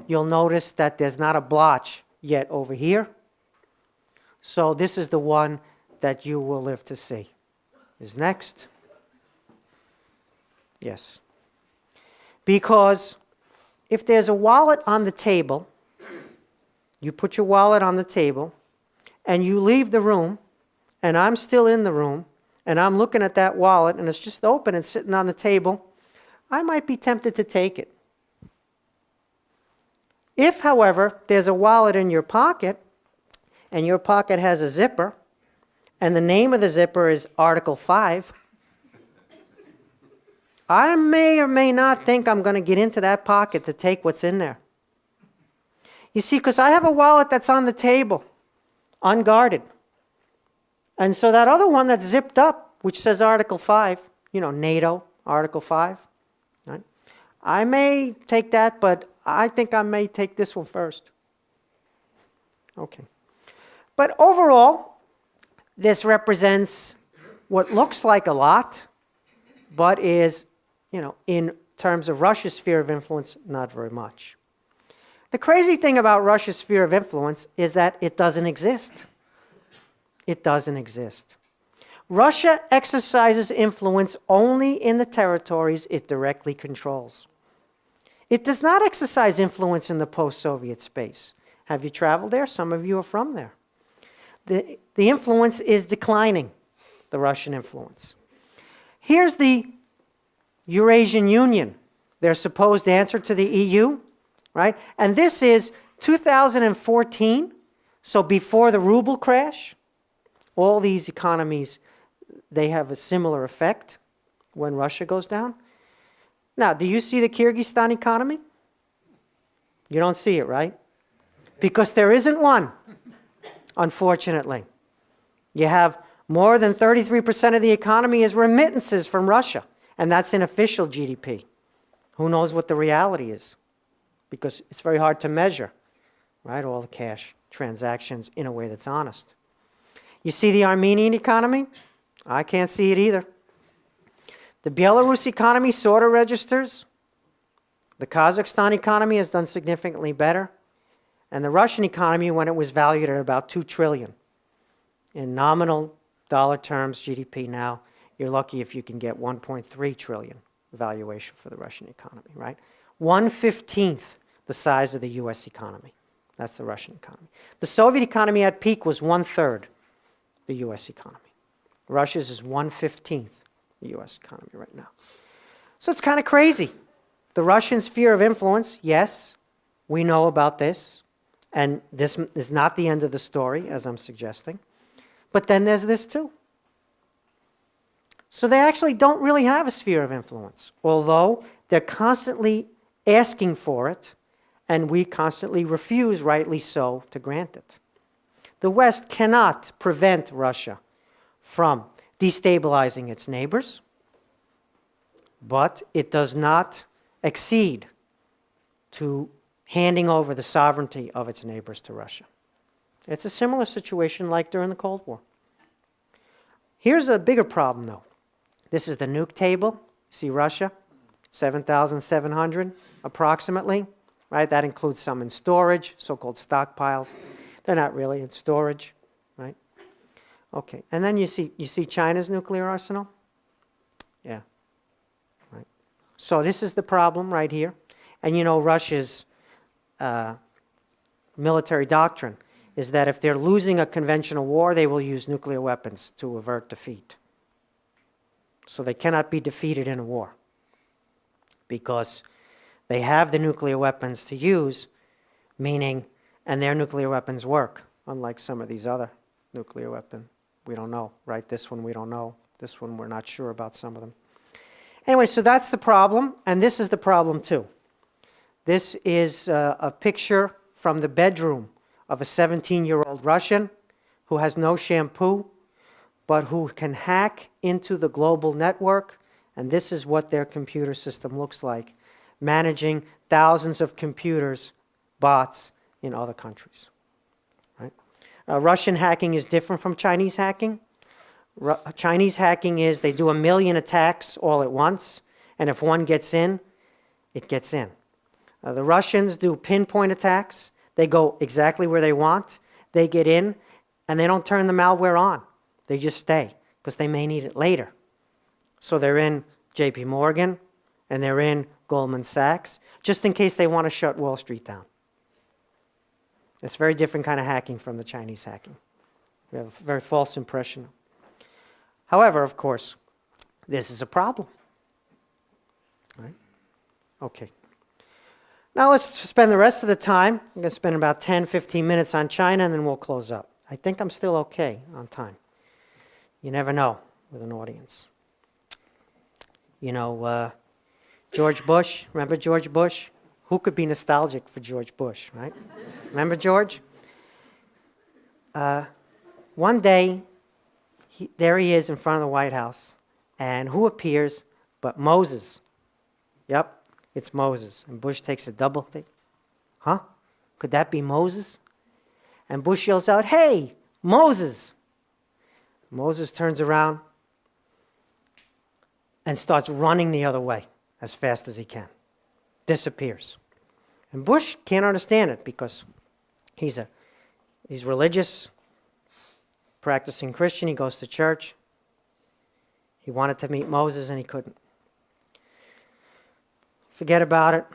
You'll notice that there's not a blotch yet over here. So this is the one that you will live to see. Is next. Yes. Because if there's a wallet on the table, you put your wallet on the table, and you leave the room, and I'm still in the room, and I'm looking at that wallet, and it's just open and sitting on the table, I might be tempted to take it. If, however, there's a wallet in your pocket, and your pocket has a zipper, and the name of the zipper is Article 5, I may or may not think I'm going to get into that pocket to take what's in there. You see, because I have a wallet that's on the table, unguarded. And so that other one that's zipped up, which says Article 5, you know, NATO, Article 5, right? I may take that, but I think I may take this one first. Okay. But overall, this represents what looks like a lot, but is, you know, in terms of Russia's sphere of influence, not very much. The crazy thing about Russia's sphere of influence is that it doesn't exist. It doesn't exist. Russia exercises influence only in the territories it directly controls. It does not exercise influence in the post-Soviet space. Have you traveled there? Some of you are from there. The influence is declining, the Russian influence. Here's the Eurasian Union, their supposed answer to the EU, right? And this is 2014, so before the ruble crash. All these economies, they have a similar effect when Russia goes down. Now, do you see the Kyrgyzstan economy? You don't see it, right? Because there isn't one, unfortunately. You have more than 33% of the economy is remittances from Russia, and that's in official GDP. Who knows what the reality is? Because it's very hard to measure, right, all the cash transactions in a way that's honest. You see the Armenian economy? I can't see it either. The Belarus economy sort of registers. The Kazakhstan economy has done significantly better. And the Russian economy, when it was valued at about 2 trillion. In nominal dollar terms, GDP now, you're lucky if you can get 1.3 trillion valuation for the Russian economy, right? 1/15 the size of the US economy. That's the Russian economy. The Soviet economy at peak was 1/3 the US economy. Russia's is 1/15 the US economy right now. So it's kind of crazy. The Russian sphere of influence, yes, we know about this. And this is not the end of the story, as I'm suggesting. But then there's this too. So they actually don't really have a sphere of influence, although they're constantly asking for it, and we constantly refuse, rightly so, to grant it. The West cannot prevent Russia from destabilizing its neighbors, but it does not accede to handing over the sovereignty of its neighbors to Russia. It's a similar situation like during the Cold War. Here's a bigger problem, though. This is the nuke table. See Russia? 7,700 approximately, right? That includes some in storage, so-called stockpiles. They're not really in storage, right? Okay, and then you see China's nuclear arsenal? Yeah, right. So this is the problem right here. And you know Russia's military doctrine is that if they're losing a conventional war, they will use nuclear weapons to avert defeat. So they cannot be defeated in a war because they have the nuclear weapons to use, meaning, and their nuclear weapons work, unlike some of these other nuclear weapons. We don't know, right? This one we don't know. This one we're not sure about some of them. Anyway, so that's the problem, and this is the problem too. This is a picture from the bedroom of a 17-year-old Russian who has no shampoo, but who can hack into the global network, and this is what their computer system looks like, managing thousands of computers, bots in other countries. Right? Russian hacking is different from Chinese hacking. Chinese hacking is they do 1 million attacks all at once, and if one gets in, it gets in. The Russians do pinpoint attacks. They go exactly where they want. They get in, and they don't turn the malware on. They just stay, because they may need it later. So they're in JP Morgan, and they're in Goldman Sachs, just in case they want to shut Wall Street down. It's a very different kind of hacking from the Chinese hacking. We have a very false impression. However, of course, this is a problem. Right? Okay. Now let's spend the rest of the time. I'm going to spend about 10, 15 minutes on China, and then we'll close up. I think I'm still okay on time. You never know with an audience. You know, George Bush, remember George Bush? Who could be nostalgic for George Bush, right? Remember George? One day, there he is in front of the White House, and who appears but Moses? Yep, it's Moses. And Bush takes a double take. Huh? Could that be Moses? And Bush yells out, "Hey, Moses!" Moses turns around and starts running the other way as fast as he can. Disappears. And Bush can't understand it because he's religious, practicing Christian. He goes to church. He wanted to meet Moses and he couldn't. Forget about it.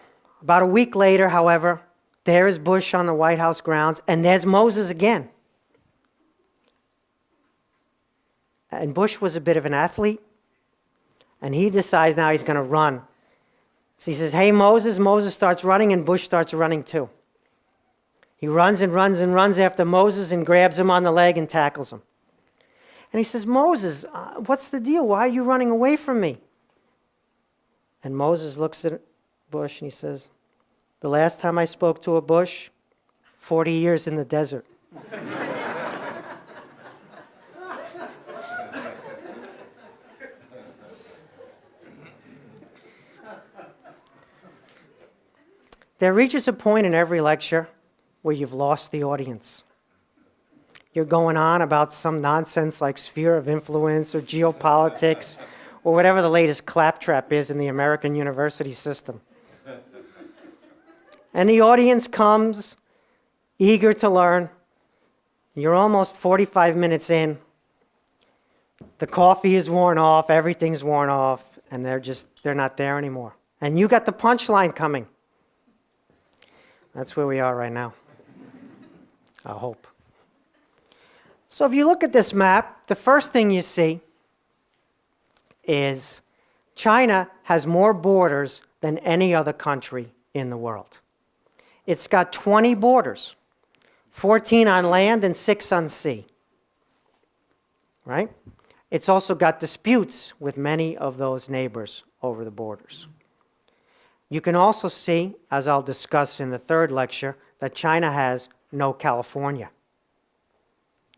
About a week later, however, There's Bush on the White House grounds, and there's Moses again. And Bush was a bit of an athlete, and he decides now he's going to run. So he says, hey, Moses. Moses starts running, and Bush starts running too. He runs and runs and runs after Moses and grabs him on the leg and tackles him. And he says, Moses, what's the deal? Why are you running away from me? And Moses looks at Bush and he says, the last time I spoke to a bush, 40 years in the desert. There reaches a point in every lecture where you've lost the audience. You're going on about some nonsense like sphere of influence or geopolitics or whatever the latest claptrap is in the American university system. And the audience comes eager to learn. You're almost 45 minutes in. The coffee is worn off, everything's worn off, and they're not there anymore. And you got the punchline coming. That's where we are right now. I hope. So if you look at this map, the first thing you see is China has more borders than any other country in the world. It's got 20 borders, 14 on land and 6 on sea. Right? It's also got disputes with many of those neighbors over the borders. You can also see, as I'll discuss in the third lecture, that China has no California,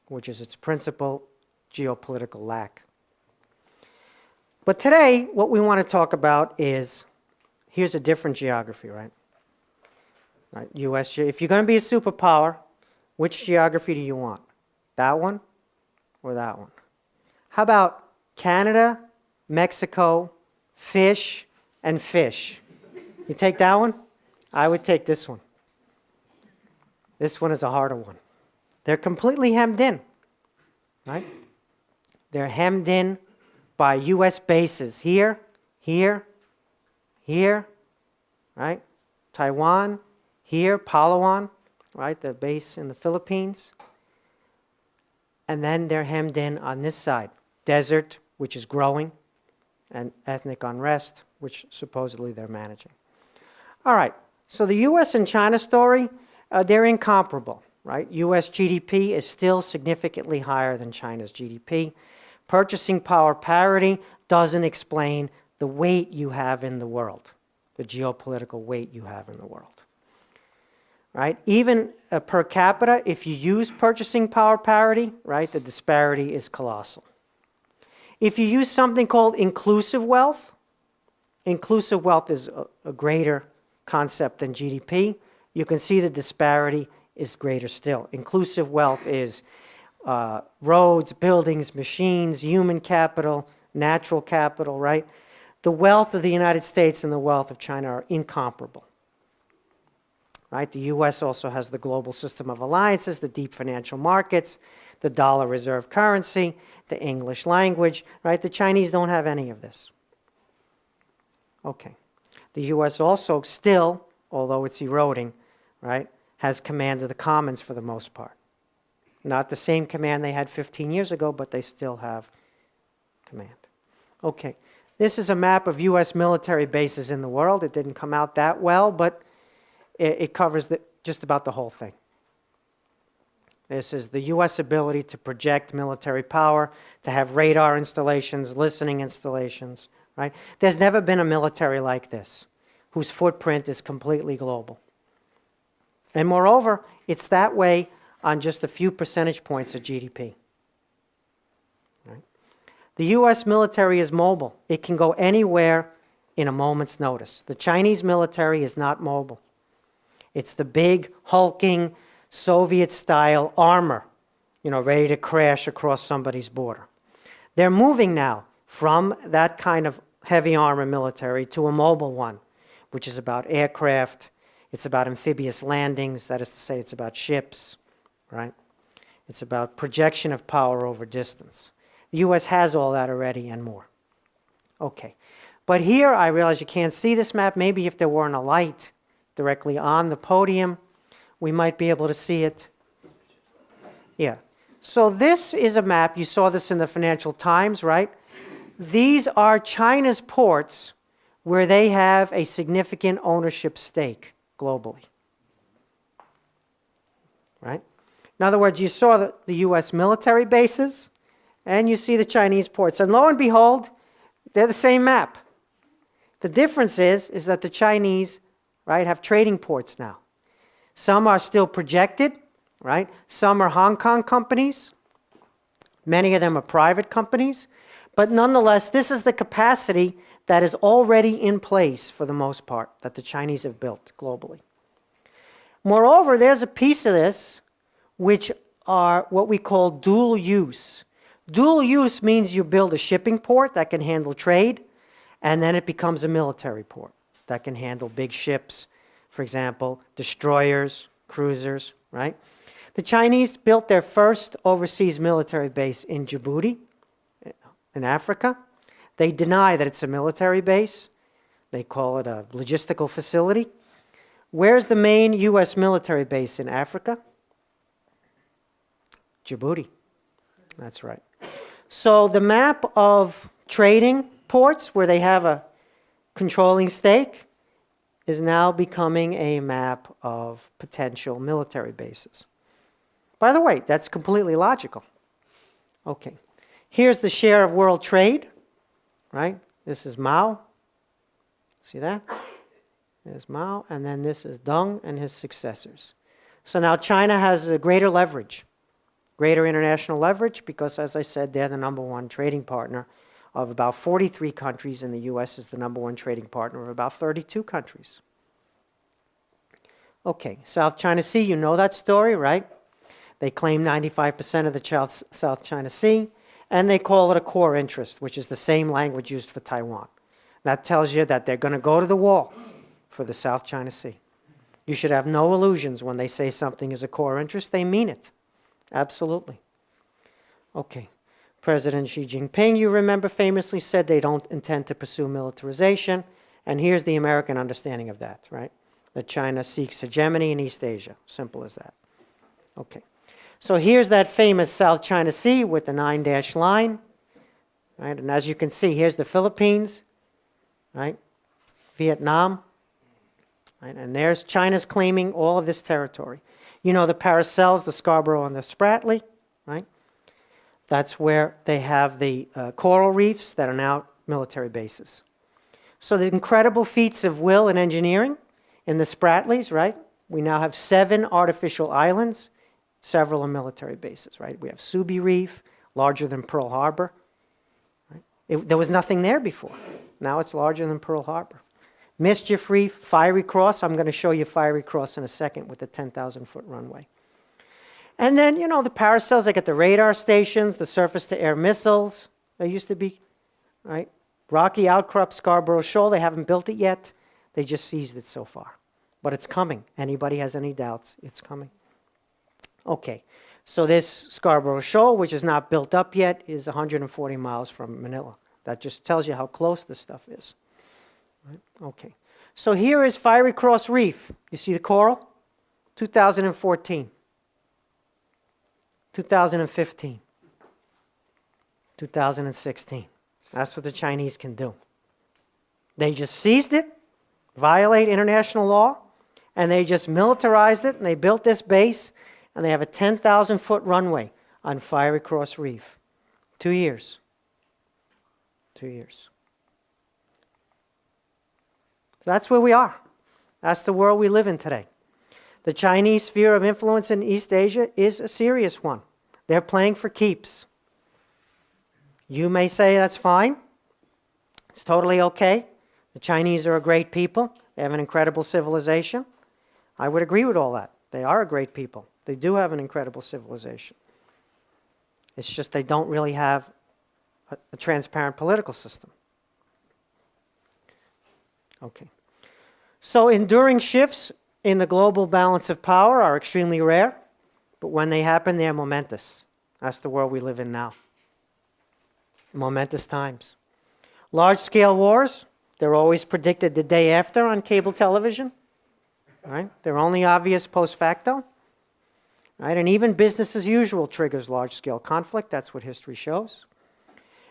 which is its principal geopolitical lack. But today, what we want to talk about is, here's a different geography, right? US, if you're going to be a superpower, which geography do you want? That one or that one? How about Canada, Mexico, fish, and fish? You take that one? I would take this one. This one is a harder one. They're completely hemmed in, right? They're hemmed in by U.S. bases here, here, here, right? Taiwan, here, Palawan, right? The base in the Philippines. And then they're hemmed in on this side. Desert, which is growing, and ethnic unrest, which supposedly they're managing. All right, so the U.S. and China story, they're incomparable, right? U.S. GDP is still significantly higher than China's GDP. Purchasing power parity doesn't explain the weight you have in the world, the geopolitical weight you have in the world, right? Even per capita, if you use purchasing power parity, right, the disparity is colossal. If you use something called inclusive wealth is a greater concept than GDP. You can see the disparity is greater still. Inclusive wealth is roads, buildings, machines, human capital, natural capital, right? The wealth of the United States and the wealth of China are incomparable, right? The U.S. also has the global system of alliances, the deep financial markets, the dollar reserve currency, the English language, right? The Chinese don't have any of this. Okay. The U.S. also still, although it's eroding, right, has command of the commons for the most part. Not the same command they had 15 years ago, but they still have command. Okay. This is a map of U.S. military bases in the world. It didn't come out that well, but it covers just about the whole thing. This is the U.S. ability to project military power, to have radar installations, listening installations, right? There's never been a military like this, whose footprint is completely global. And moreover, it's that way on just a few percentage points of GDP. Right? The U.S. military is mobile. It can go anywhere in a moment's notice. The Chinese military is not mobile. It's the big, hulking, Soviet-style armor, ready to crash across somebody's border. They're moving now from that kind of heavy armor military to a mobile one, which is about aircraft, it's about amphibious landings, that is to say, it's about ships, right? It's about projection of power over distance. The U.S. has all that already and more. Okay, but here I realize you can't see this map. Maybe if there weren't a light directly on the podium, We might be able to see it. Yeah. So this is a map. You saw this in the Financial Times, right? These are China's ports where they have a significant ownership stake globally. Right? In other words, you saw the US military bases and you see the Chinese ports. And lo and behold, they're the same map. The difference is that the Chinese, right, have trading ports now. Some are still projected, right? Some are Hong Kong companies. Many of them are private companies. But nonetheless, this is the capacity that is already in place for the most part that the Chinese have built globally. Moreover, there's a piece of this which are what we call dual use. Dual use means you build a shipping port that can handle trade, and then it becomes a military port that can handle big ships, for example, destroyers, cruisers, right? The Chinese built their first overseas military base in Djibouti, in Africa. They deny that it's a military base. They call it a logistical facility. Where's the main U.S. military base in Africa? Djibouti. That's right. So the map of trading ports where they have a controlling stake is now becoming a map of potential military bases. By the way, that's completely logical. Okay. Here's the share of world trade, right? This is Mao. See that? There's Mao, and then this is Deng and his successors. So now China has a greater leverage, greater international leverage, because, as I said, they're the number one trading partner of about 43 countries, and the U.S. is the number one trading partner of about 32 countries. Okay, South China Sea, you know that story, right? They claim 95% of the South China Sea, and they call it a core interest, which is the same language used for Taiwan. That tells you that they're going to go to the wall for the South China Sea. You should have no illusions when they say something is a core interest. They mean it. Absolutely. Okay. President Xi Jinping, you remember, famously said they don't intend to pursue militarization. And here's the American understanding of that, right? That China seeks hegemony in East Asia. Simple as that. Okay. So here's that famous South China Sea with the 9-dash line. Right? And as you can see, here's the Philippines, right? Vietnam. Right? And there's China's claiming all of this territory. You know the Paracels, the Scarborough and the Spratly, right? That's where they have the coral reefs that are now military bases. So the incredible feats of will and engineering in the Spratlys, right? We now have 7 artificial islands. Several are military bases, right? We have Subi Reef, larger than Pearl Harbor. Right? There was nothing there before. Now it's larger than Pearl Harbor. Mischief Reef, Fiery Cross. I'm going to show you Fiery Cross in a second with the 10,000-foot runway. And then, you know, the Paracels, they got the radar stations, the surface-to-air missiles. There used to be, right? Rocky Outcrop, Scarborough Shoal. They haven't built it yet. They just seized it so far. But it's coming. Anybody has any doubts, it's coming. Okay, so this Scarborough Shoal, which is not built up yet, is 140 miles from Manila. That just tells you how close this stuff is. Right? Okay, so here is Fiery Cross Reef. You see the coral? 2014, 2015, 2016. That's what the Chinese can do. They just seized it, violate international law, and they just militarized it, and they built this base, and they have a 10,000-foot runway on Fiery Cross Reef. 2 years. 2 years. So that's where we are. That's the world we live in today. The Chinese sphere of influence in East Asia is a serious one. They're playing for keeps. You may say that's fine. It's totally okay. The Chinese are a great people. They have an incredible civilization. I would agree with all that. They are a great people. They do have an incredible civilization. It's just they don't really have a transparent political system. Okay. So enduring shifts in the global balance of power are extremely rare, but when they happen, they're momentous. That's the world we live in now. Momentous times. Large-scale wars, they're always predicted the day after on cable television. right? They're only obvious post facto, right? And even business as usual triggers large-scale conflict. That's what history shows.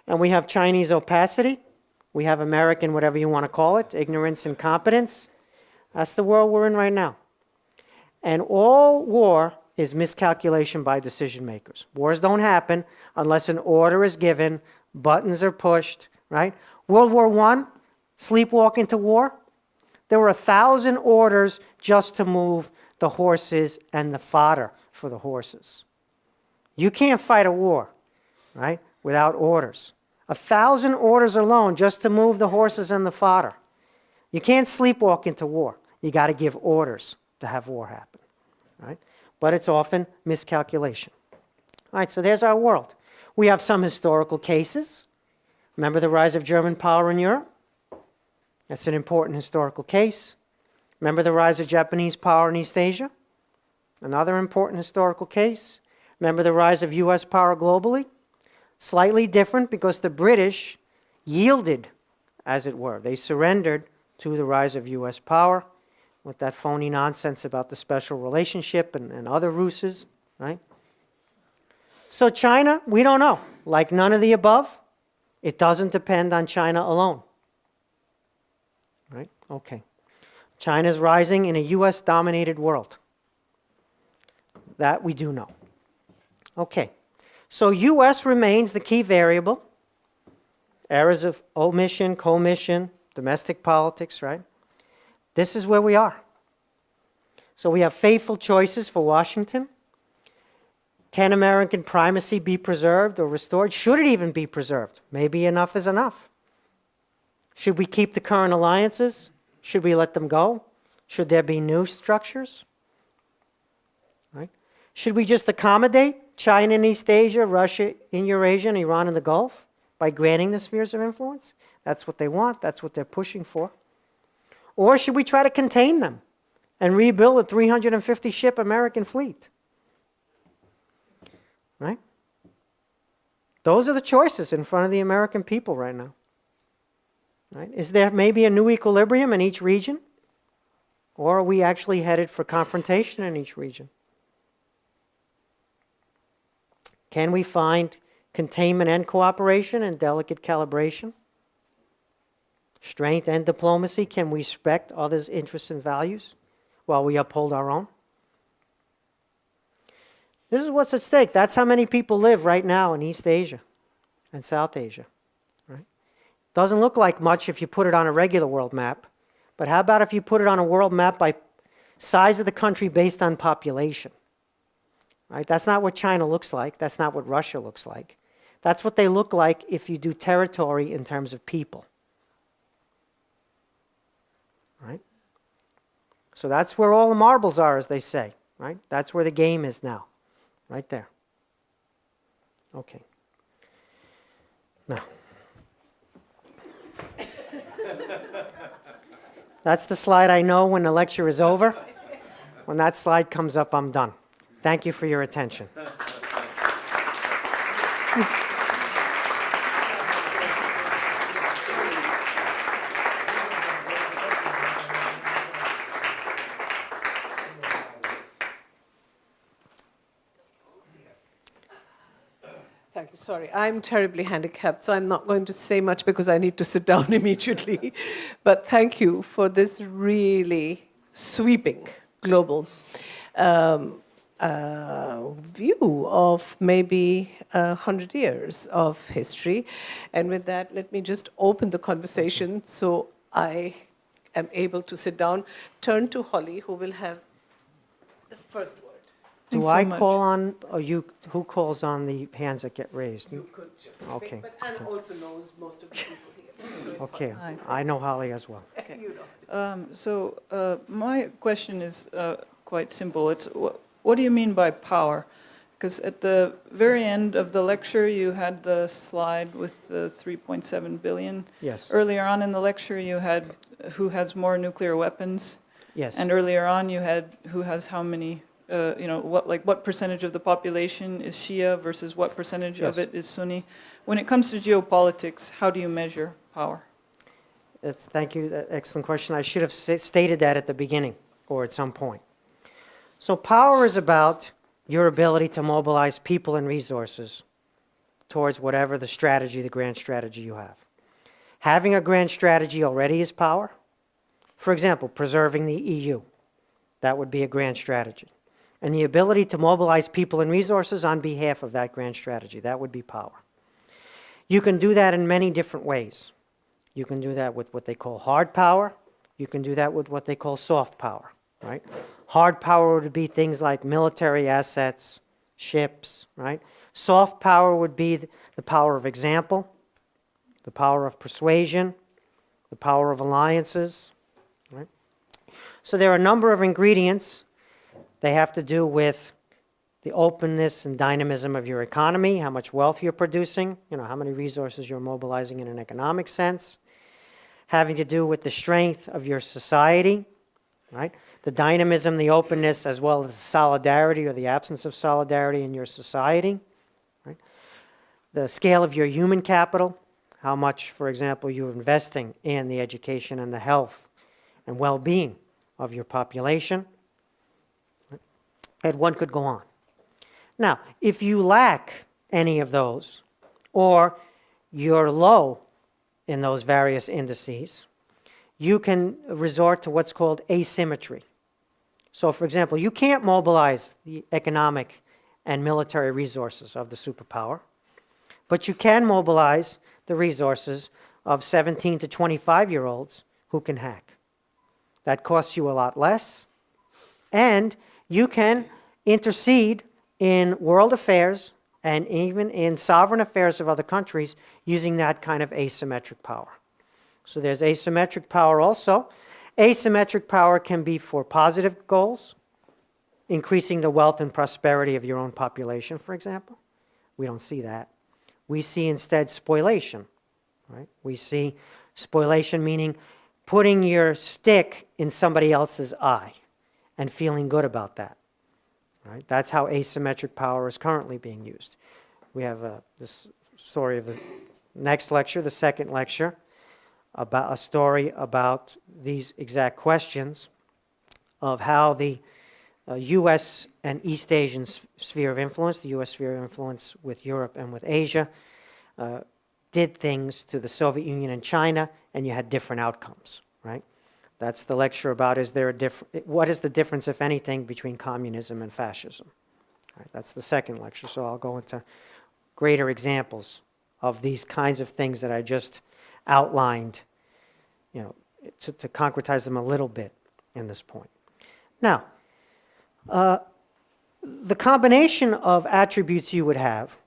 And we have Chinese opacity. We have American, whatever you want to call it, ignorance and competence. That's the world we're in right now. And all war is miscalculation by decision makers. Wars don't happen unless an order is given, buttons are pushed, right? World War I, sleepwalk into war. There were 1,000 orders just to move the horses and the fodder for the horses. You can't fight a war, right, without orders. 1,000 orders alone just to move the horses and the fodder. You can't sleepwalk into war. You got to give orders to have war happen, right? But it's often miscalculation. All right, so there's our world. We have some historical cases. Remember the rise of German power in Europe? That's an important historical case. Remember the rise of Japanese power in East Asia? Another important historical case. Remember the rise of US power globally? Slightly different because the British yielded, as it were. They surrendered to the rise of US power with that phony nonsense about the special relationship and other ruses, right? So China, we don't know. Like none of the above, it doesn't depend on China alone. Right? Okay. China's rising in a US-dominated world. That we do know. Okay. So US remains the key variable. Eras of omission, commission, domestic politics, right? This is where we are. So we have fateful choices for Washington. Can American primacy be preserved or restored? Should it even be preserved? Maybe enough is enough. Should we keep the current alliances? Should we let them go? Should there be new structures? Right? Should we just accommodate China in East Asia, Russia in Eurasia, and Iran in the Gulf by granting the spheres of influence? That's what they want. That's what they're pushing for. Or should we try to contain them and rebuild a 350-ship American fleet? Right? Those are the choices in front of the American people right now. Right? Is there maybe a new equilibrium in each region? Or are we actually headed for confrontation in each region? Can we find containment and cooperation and delicate calibration? Strength and diplomacy, can we respect others' interests and values while we uphold our own? This is what's at stake. That's how many people live right now in East Asia and South Asia. Right? Doesn't look like much if you put it on a regular world map, but how about if you put it on a world map by size of the country based on population? Right? That's not what China looks like. That's not what Russia looks like. That's what they look like if you do territory in terms of people. Right? So that's where all the marbles are, as they say. Right? That's where the game is now. Right there. Okay. Now. That's the slide I know when the lecture is over. When that slide comes up, I'm done. Thank you for your attention. Thank you. Sorry, I'm terribly handicapped, so I'm not going to say much because I need to sit down immediately. But thank you for this really sweeping global view of maybe 100 years of history. And with that, let me just open the conversation so I am able to sit down, turn to Holly, who will have the first word. Do I call on, or you, who calls on the hands that get raised? You could just Okay. pick, but Anne also knows most of the people here. So it's Okay, fine. I know Holly as well. Okay. You know. My question is quite simple. It's what do you mean by power? Because at the very end of the lecture, you had the slide with the 3.7 billion. Yes. Earlier on in the lecture, you had who has more nuclear weapons. Yes. And earlier on, you had who has how many. What percentage of the population is Shia versus what percentage of it is Sunni? When it comes to geopolitics, how do you measure power? Thank you. Excellent question. I should have stated that at the beginning. or at some point. So power is about your ability to mobilize people and resources towards whatever the strategy, the grand strategy you have. Having a grand strategy already is power. For example, preserving the EU. That would be a grand strategy. And the ability to mobilize people and resources on behalf of that grand strategy, that would be power. You can do that in many different ways. You can do that with what they call hard power. You can do that with what they call soft power, right? Hard power would be things like military assets, ships, right? Soft power would be the power of example, the power of persuasion, the power of alliances, right? So there are a number of ingredients. They have to do with the openness and dynamism of your economy, how much wealth you're producing, how many resources you're mobilizing in an economic sense, having to do with the strength of your society, right? The dynamism, the openness, as well as solidarity or the absence of solidarity in your society, right? The scale of your human capital, how much, for example, you're investing in the education and the health and well-being of your population, right? And one could go on. Now, if you lack any of those, or you're low in those various indices, you can resort to what's called asymmetry. So, for example, you can't mobilize the economic and military resources of the superpower, but you can mobilize the resources of 17 to 25-year-olds who can hack. That costs you a lot less, and you can intercede in world affairs and even in sovereign affairs of other countries using that kind of asymmetric power. So there's asymmetric power also. Asymmetric power can be for positive goals, increasing the wealth and prosperity of your own population, for example. We don't see that. We see instead spoliation, right? We see spoliation meaning putting your stick in somebody else's eye and feeling good about that. Right? That's how asymmetric power is currently being used. We have this story of the next lecture, the second lecture, about a story about these exact questions of how the U.S. and East Asian sphere of influence, the U.S. sphere of influence with Europe and with Asia, did things to the Soviet Union and China, and you had different outcomes, right? That's the lecture about what is the difference, if anything, between communism and fascism. Right, that's the second lecture, so I'll go into greater examples of these kinds of things that I just outlined, to concretize them a little bit in this point. Now, the combination of attributes you would have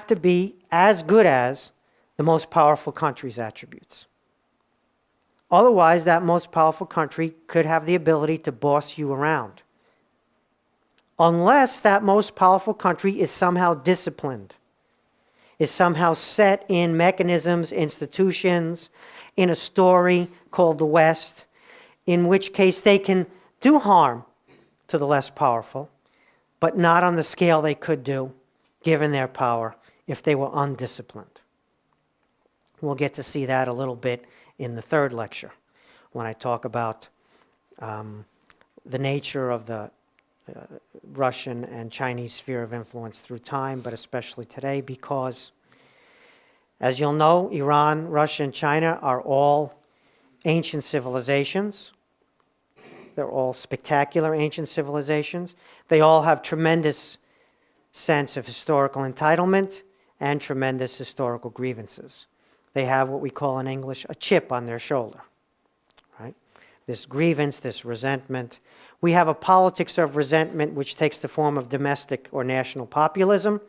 to be as good as the most powerful country's attributes. Otherwise, that most powerful country could have the ability to boss you around. Unless that most powerful country is somehow disciplined, is somehow set in mechanisms, institutions, in a story called the West, in which case they can do harm to the less powerful, but not on the scale they could do, given their power, if they were undisciplined. We'll get to see that a little bit in the third lecture, when I talk about the nature of the Russian and Chinese sphere of influence through time, but especially today, because, as you'll know, Iran, Russia, and China are all ancient civilizations. They're all spectacular ancient civilizations. They all have tremendous sense of historical entitlement and tremendous historical grievances. They have what we call in English a chip on their shoulder, right? This grievance, this resentment. We have a politics of resentment which takes the form of domestic or national populism,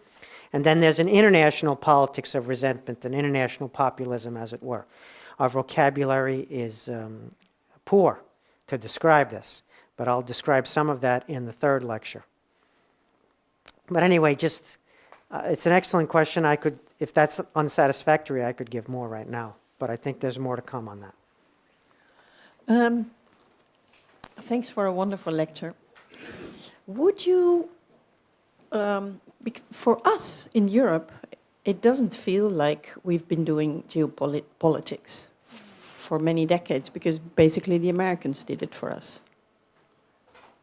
and then there's an international politics of resentment, an international populism, as it were. Our vocabulary is poor to describe this, but I'll describe some of that in the third lecture. But anyway, just it's an excellent question. If that's unsatisfactory, I could give more right now, but I think there's more to come on that. Thanks for a wonderful lecture. Would you, for us in Europe, it doesn't feel like we've been doing geopolitics for many decades, because basically the Americans did it for us.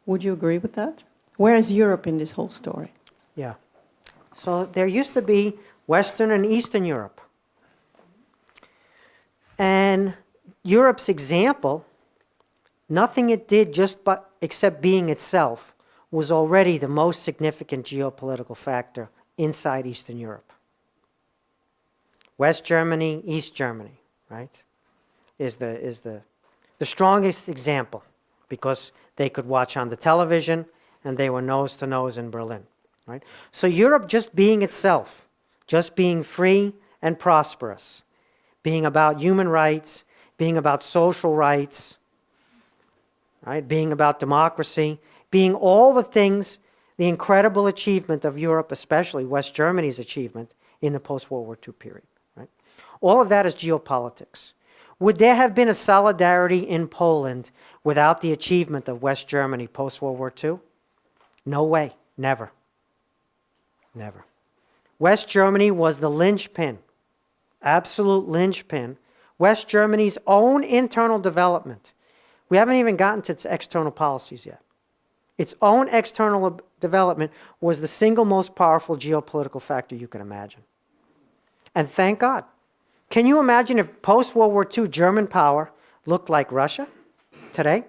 Would you agree with that? Where is Europe in this whole story? Yeah. So there used to be Western and Eastern Europe. And Europe's example, nothing it did except being itself, was already the most significant geopolitical factor inside Eastern Europe. West Germany, East Germany, right, is the strongest example, because they could watch on the television and they were nose to nose in Berlin, right? So Europe just being itself, just being free and prosperous, being about human rights, being about social rights, right? Being about democracy, being all the things, the incredible achievement of Europe, especially West Germany's achievement in the post-World War II period, right? All of that is geopolitics. Would there have been a solidarity in Poland without the achievement of West Germany post-World War II? No way, never. Never. West Germany was the linchpin, absolute linchpin. West Germany's own internal development. We haven't even gotten to its external policies yet. Its own external development was the single most powerful geopolitical factor you can imagine. And thank God. Can you imagine if post-World War II German power looked like Russia today?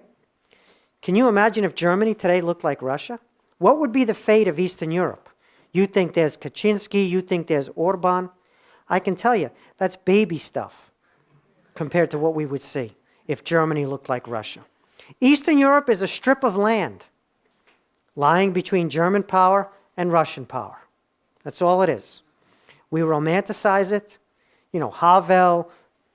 Can you imagine if Germany today looked like Russia? What would be the fate of Eastern Europe? You think there's Kaczynski, you think there's Orban. I can tell you, that's baby stuff compared to what we would see if Germany looked like Russia. Eastern Europe is a strip of land lying between German power and Russian power. That's all it is. We romanticize it. You know, Havel,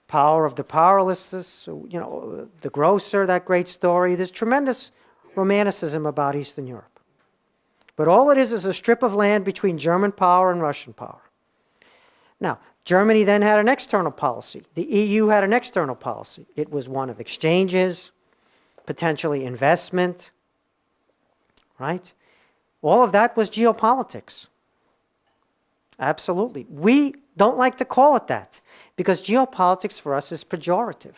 Power of the Powerless, you know, The Grocer, that great story. There's tremendous romanticism about Eastern Europe. But all it is a strip of land between German power and Russian power. Now, Germany then had an external policy. The EU had an external policy. It was one of exchanges, potentially investment, right? All of that was geopolitics. Absolutely. We don't like to call it that because geopolitics for us is pejorative.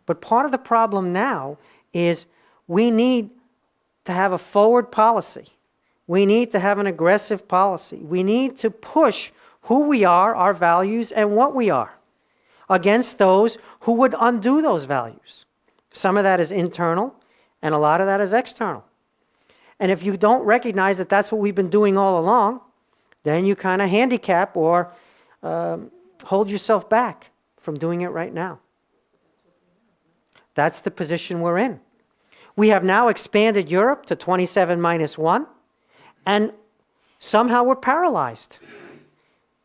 But part of the problem now is we need to have a forward policy. We need to have an aggressive policy. We need to push who we are, our values, and what we are against those who would undo those values. Some of that is internal, and a lot of that is external. And if you don't recognize that that's what we've been doing all along, then you kind of handicap or hold yourself back from doing it right now. That's the position we're in. We have now expanded Europe to 27 minus 1, and somehow we're paralyzed.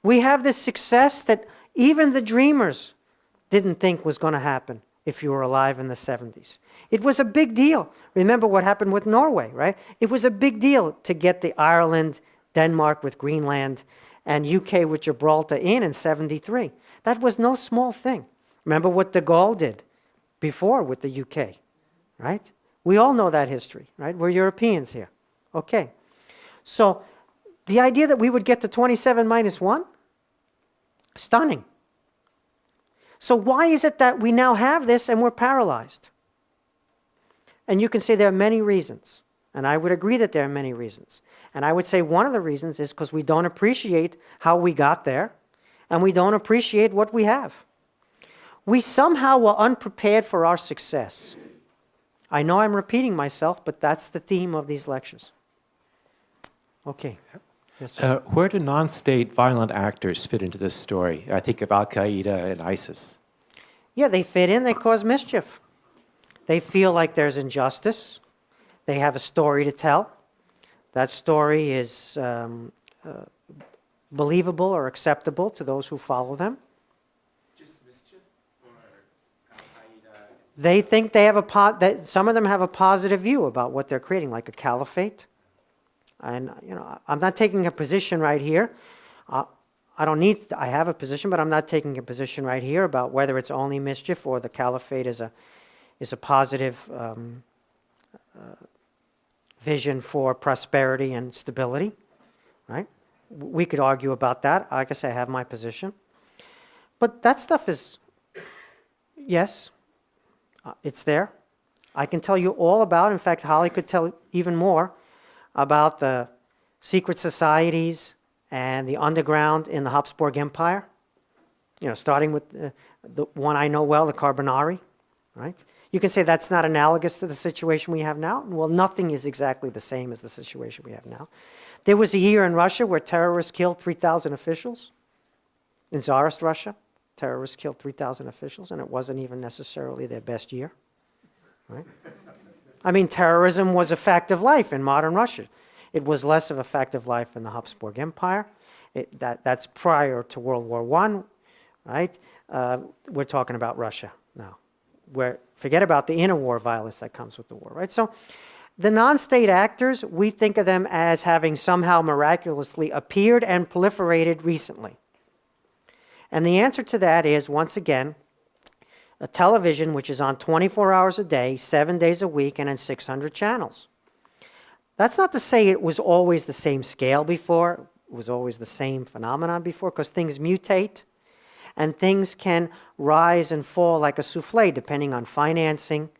We have this success that even the dreamers didn't think was going to happen if you were alive in the 70s. It was a big deal. Remember what happened with Norway, right? It was a big deal to get the Ireland, Denmark with Greenland, and UK with Gibraltar in 73. That was no small thing. Remember what de Gaulle did before with the UK, right? We all know that history, right? We're Europeans here. Okay. So the idea that we would get to 27 minus 1, stunning. So why is it that we now have this and we're paralyzed? And you can say there are many reasons. And I would agree that there are many reasons. And I would say one of the reasons is because we don't appreciate how we got there, and we don't appreciate what we have. We somehow were unprepared for our success. I know I'm repeating myself, but that's the theme of these lectures. Okay. Yes, sir. Where do non-state violent actors fit into this story? I think of Al-Qaeda and ISIS. Yeah, they fit in, they cause mischief. They feel like there's injustice. They have a story to tell. That story is believable or acceptable to those who follow them. Just mischief or Al-Qaeda? They think they have some of them have a positive view about what they're creating, like a caliphate. And, you know, I'm not taking a position right here. I have a position, but I'm not taking a position right here about whether it's only mischief or the caliphate is a positive vision for prosperity and stability, right? We could argue about that. Like I say, I have my position. But that stuff is, yes, it's there. I can tell you all about, in fact, Holly could tell even more about the secret societies and the underground in the Habsburg Empire. You know, starting with the one I know well, the Carbonari, right? You can say that's not analogous to the situation we have now. Well, nothing is exactly the same as the situation we have now. There was a year in Russia where terrorists killed 3,000 officials. In Tsarist Russia, terrorists killed 3,000 officials, and it wasn't even necessarily their best year, right? I mean, terrorism was a fact of life in modern Russia. It was less of a fact of life in the Habsburg Empire. That's prior to World War I, right? We're talking about Russia now. Forget about the interwar violence that comes with the war, right? So the non-state actors, we think of them as having somehow miraculously appeared and proliferated recently. And the answer to that is, once again, a television which is on 24 hours a day, 7 days a week, and in 600 channels. That's not to say it was always the same scale before, it was always the same phenomenon before, because things mutate, and things can rise and fall like a souffle depending on financing,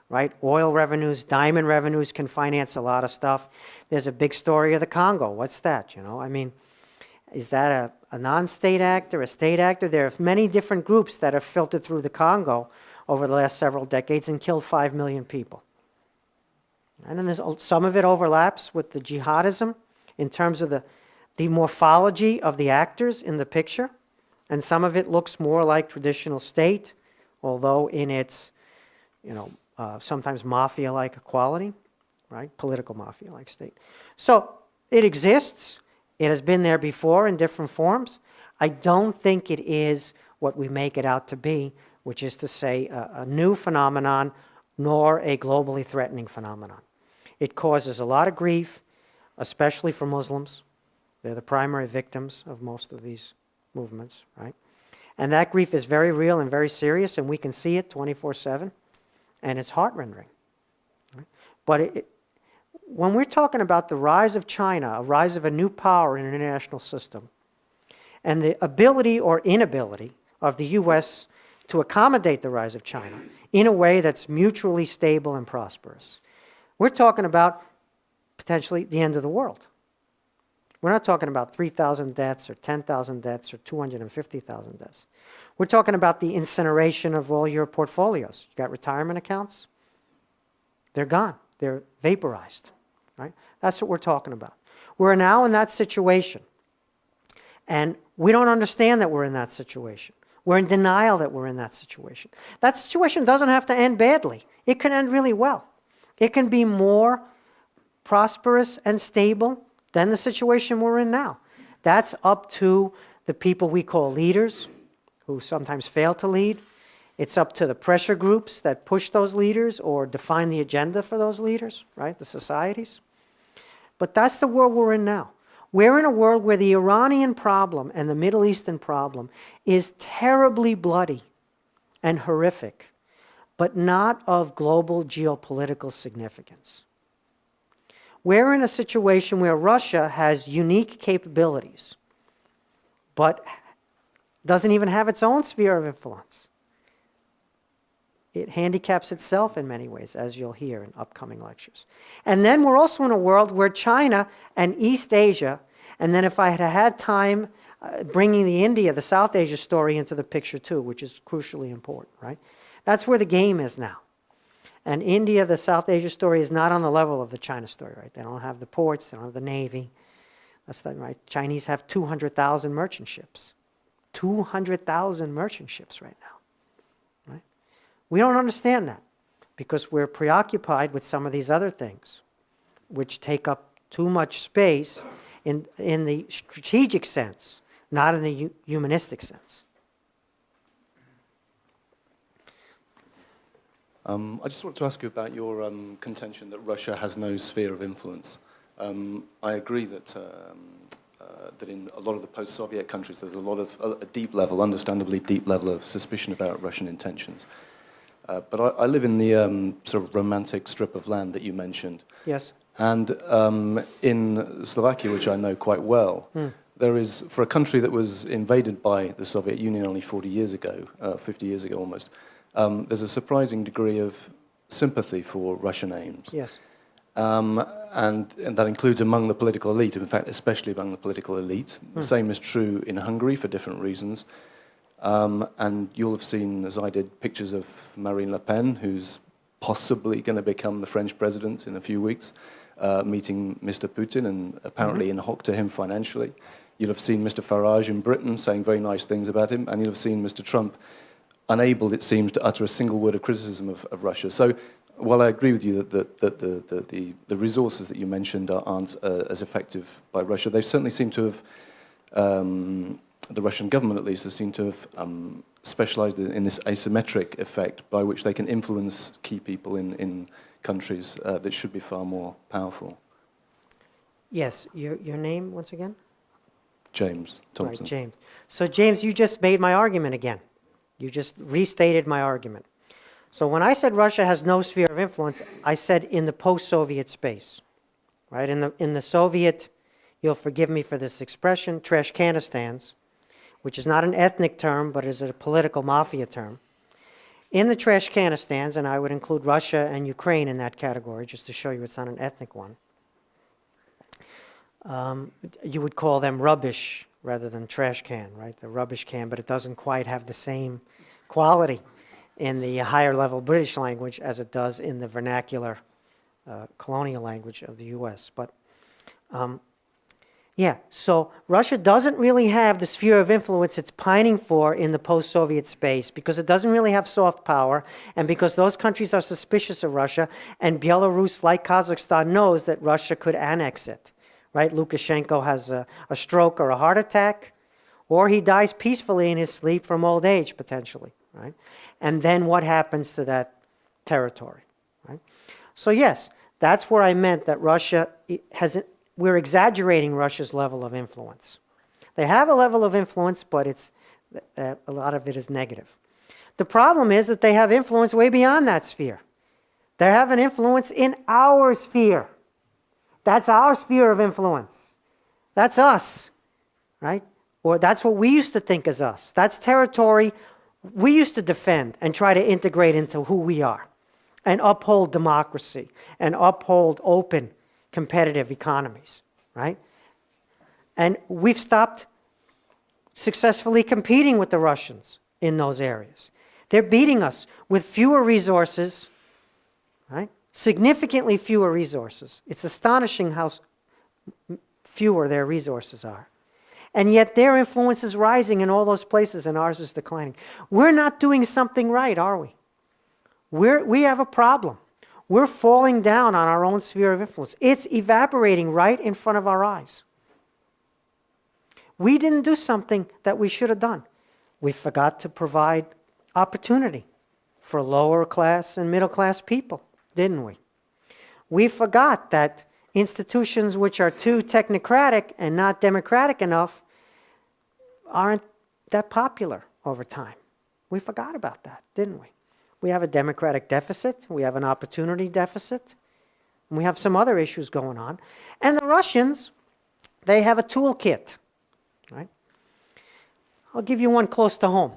right? Oil revenues, diamond revenues can finance a lot of stuff. There's a big story of the Congo. What's that, you know? I mean, is that a non-state actor, a state actor? There are many different groups that have filtered through the Congo over the last several decades and killed 5 million people. And then some of it overlaps with the jihadism in terms of the morphology of the actors in the picture. And some of it looks more like traditional state, although in its, sometimes mafia-like quality, right? Political mafia-like state. So it exists. It has been there before in different forms. I don't think it is what we make it out to be, which is to say a new phenomenon, nor a globally threatening phenomenon. It causes a lot of grief, especially for Muslims. They're the primary victims of most of these movements, right? And that grief is very real and very serious, and we can see it 24/7, and it's heart-rending. Right? But when we're talking about the rise of China, a rise of a new power in an international system, and the ability or inability of the U.S. to accommodate the rise of China in a way that's mutually stable and prosperous, we're talking about potentially the end of the world. We're not talking about 3,000 deaths or 10,000 deaths or 250,000 deaths. We're talking about the incineration of all your portfolios. You got retirement accounts? They're gone. They're vaporized. Right? That's what we're talking about. We're now in that situation. And we don't understand that we're in that situation. We're in denial that we're in that situation. That situation doesn't have to end badly. It can end really well. It can be more prosperous and stable than the situation we're in now. That's up to the people we call leaders, who sometimes fail to lead. It's up to the pressure groups that push those leaders or define the agenda for those leaders, right? The societies. But that's the world we're in now. We're in a world where the Iranian problem and the Middle Eastern problem is terribly bloody and horrific, but not of global geopolitical significance. We're in a situation where Russia has unique capabilities, but doesn't even have its own sphere of influence. It handicaps itself in many ways, as you'll hear in upcoming lectures. And then we're also in a world where China and East Asia, and then if I had had time, bringing the South Asia story into the picture too, which is crucially important, right? That's where the game is now. And India, the South Asia story, is not on the level of the China story, right? They don't have the ports, they don't have the navy. That's not right. Chinese have 200,000 merchant ships. 200,000 merchant ships right now, right? We don't understand that because we're preoccupied with some of these other things, which take up too much space in the strategic sense, not in the humanistic sense. I just want to ask you about your contention that Russia has no sphere of influence. I agree that that in a lot of the post-Soviet countries there's a lot of a deep level, understandably deep level of suspicion about Russian intentions. But I live in the sort of romantic strip of land that you mentioned. Yes. And in Slovakia, which I know quite well, there is, for a country that was invaded by the Soviet Union only 40 years ago, 50 years ago almost, there's a surprising degree of sympathy for Russian aims. Yes. And that includes among the political elite, in fact, especially among the political elite. The same is true in Hungary for different reasons. And you'll have seen, as I did, pictures of Marine Le Pen, who's possibly going to become the French president in a few weeks, meeting Mr. Putin and apparently in hock to him financially. You'll have seen Mr. Farage in Britain saying very nice things about him, and you'll have seen Mr. Trump unable, it seems, to utter a single word of criticism of Russia. So while I agree with you that the resources that you mentioned aren't as effective by Russia, they certainly seem to have, the Russian government at least, has seemed to have specialized in this asymmetric effect by which they can influence key people in countries that should be far more powerful. Yes, your name once again? James Right, Thompson. James. So James, you just made my argument again. You just restated my argument. So when I said Russia has no sphere of influence, I said in the post-Soviet space, right? In the Soviet, you'll forgive me for this expression, trashcanistans, which is not an ethnic term, but is a political mafia term. In the trashcanistans, and I would include Russia and Ukraine in that category, just to show you it's not an ethnic one, you would call them rubbish rather than trash can, right? The rubbish can, but it doesn't quite have the same quality in the higher level British language as it does in the vernacular colonial language of the US. But yeah, so Russia doesn't really have the sphere of influence it's pining for in the post-Soviet space because it doesn't really have soft power and because those countries are suspicious of Russia and Belarus, like Kazakhstan, knows that Russia could annex it. Right? Lukashenko has a stroke or a heart attack, or he dies peacefully in his sleep from old age, potentially. Right? And then what happens to that territory? Right? So yes, that's where I meant that Russia we're exaggerating Russia's level of influence. They have a level of influence, but a lot of it is negative. The problem is that they have influence way beyond that sphere. They have an influence in our sphere. That's our sphere of influence. That's us, right? Or that's what we used to think as us. That's territory we used to defend and try to integrate into who we are and uphold democracy and uphold open, competitive economies, right? And we've stopped successfully competing with the Russians in those areas. They're beating us with fewer resources, right? Significantly fewer resources. It's astonishing how fewer their resources are. And yet their influence is rising in all those places and ours is declining. We're not doing something right, are we? We have a problem. We're falling down on our own sphere of influence. It's evaporating right in front of our eyes. We didn't do something that we should have done. We forgot to provide opportunity for lower class and middle class people, didn't we? We forgot that institutions which are too technocratic and not democratic enough aren't that popular over time. We forgot about that, didn't we? We have a democratic deficit, we have an opportunity deficit, and we have some other issues going on. And the Russians, they have a toolkit, right? I'll give you one close to home.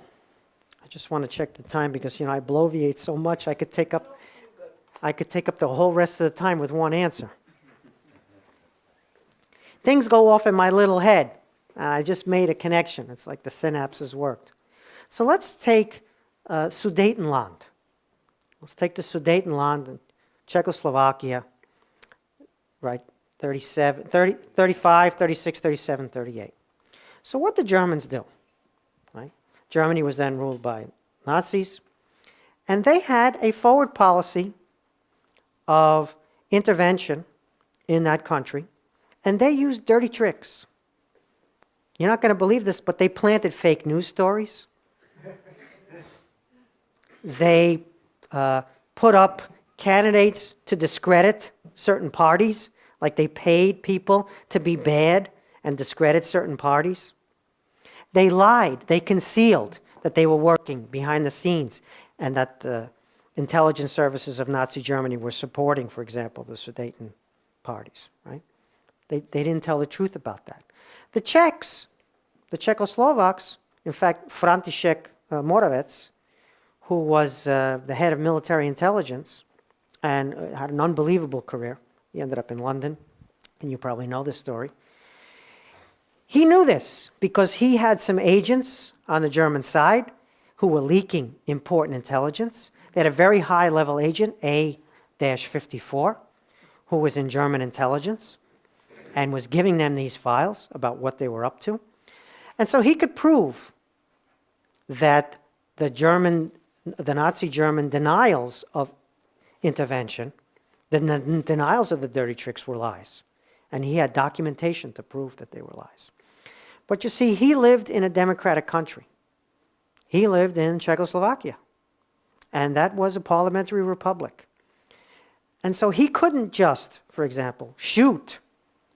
I just want to check the time because, I bloviate so much I could take up the whole rest of the time with one answer. Things go off in my little head. I just made a connection. It's like the synapses worked. So let's take Sudetenland. Let's take the Sudetenland in Czechoslovakia, right, 35, 36, 37, 38. So what the Germans do, right? Germany was then ruled by Nazis, and they had a forward policy of intervention in that country, and they used dirty tricks. You're not going to believe this, but they planted fake news stories. They put up candidates to discredit certain parties, like they paid people to be bad and discredit certain parties. They lied, they concealed that they were working behind the scenes and that the intelligence services of Nazi Germany were supporting, for example, the Sudeten parties, right? They didn't tell the truth about that. The Czechs, the Czechoslovaks, in fact, František Moravec, who was the head of military intelligence and had an unbelievable career. He ended up in London, and you probably know this story. He knew this because he had some agents on the German side who were leaking important intelligence. They had a very high-level agent, A-54, who was in German intelligence and was giving them these files about what they were up to. And so he could prove that the Nazi German denials of intervention, the denials of the dirty tricks were lies. And he had documentation to prove that they were lies. But you see, he lived in a democratic country. He lived in Czechoslovakia. And that was a parliamentary republic. And so he couldn't just, for example, shoot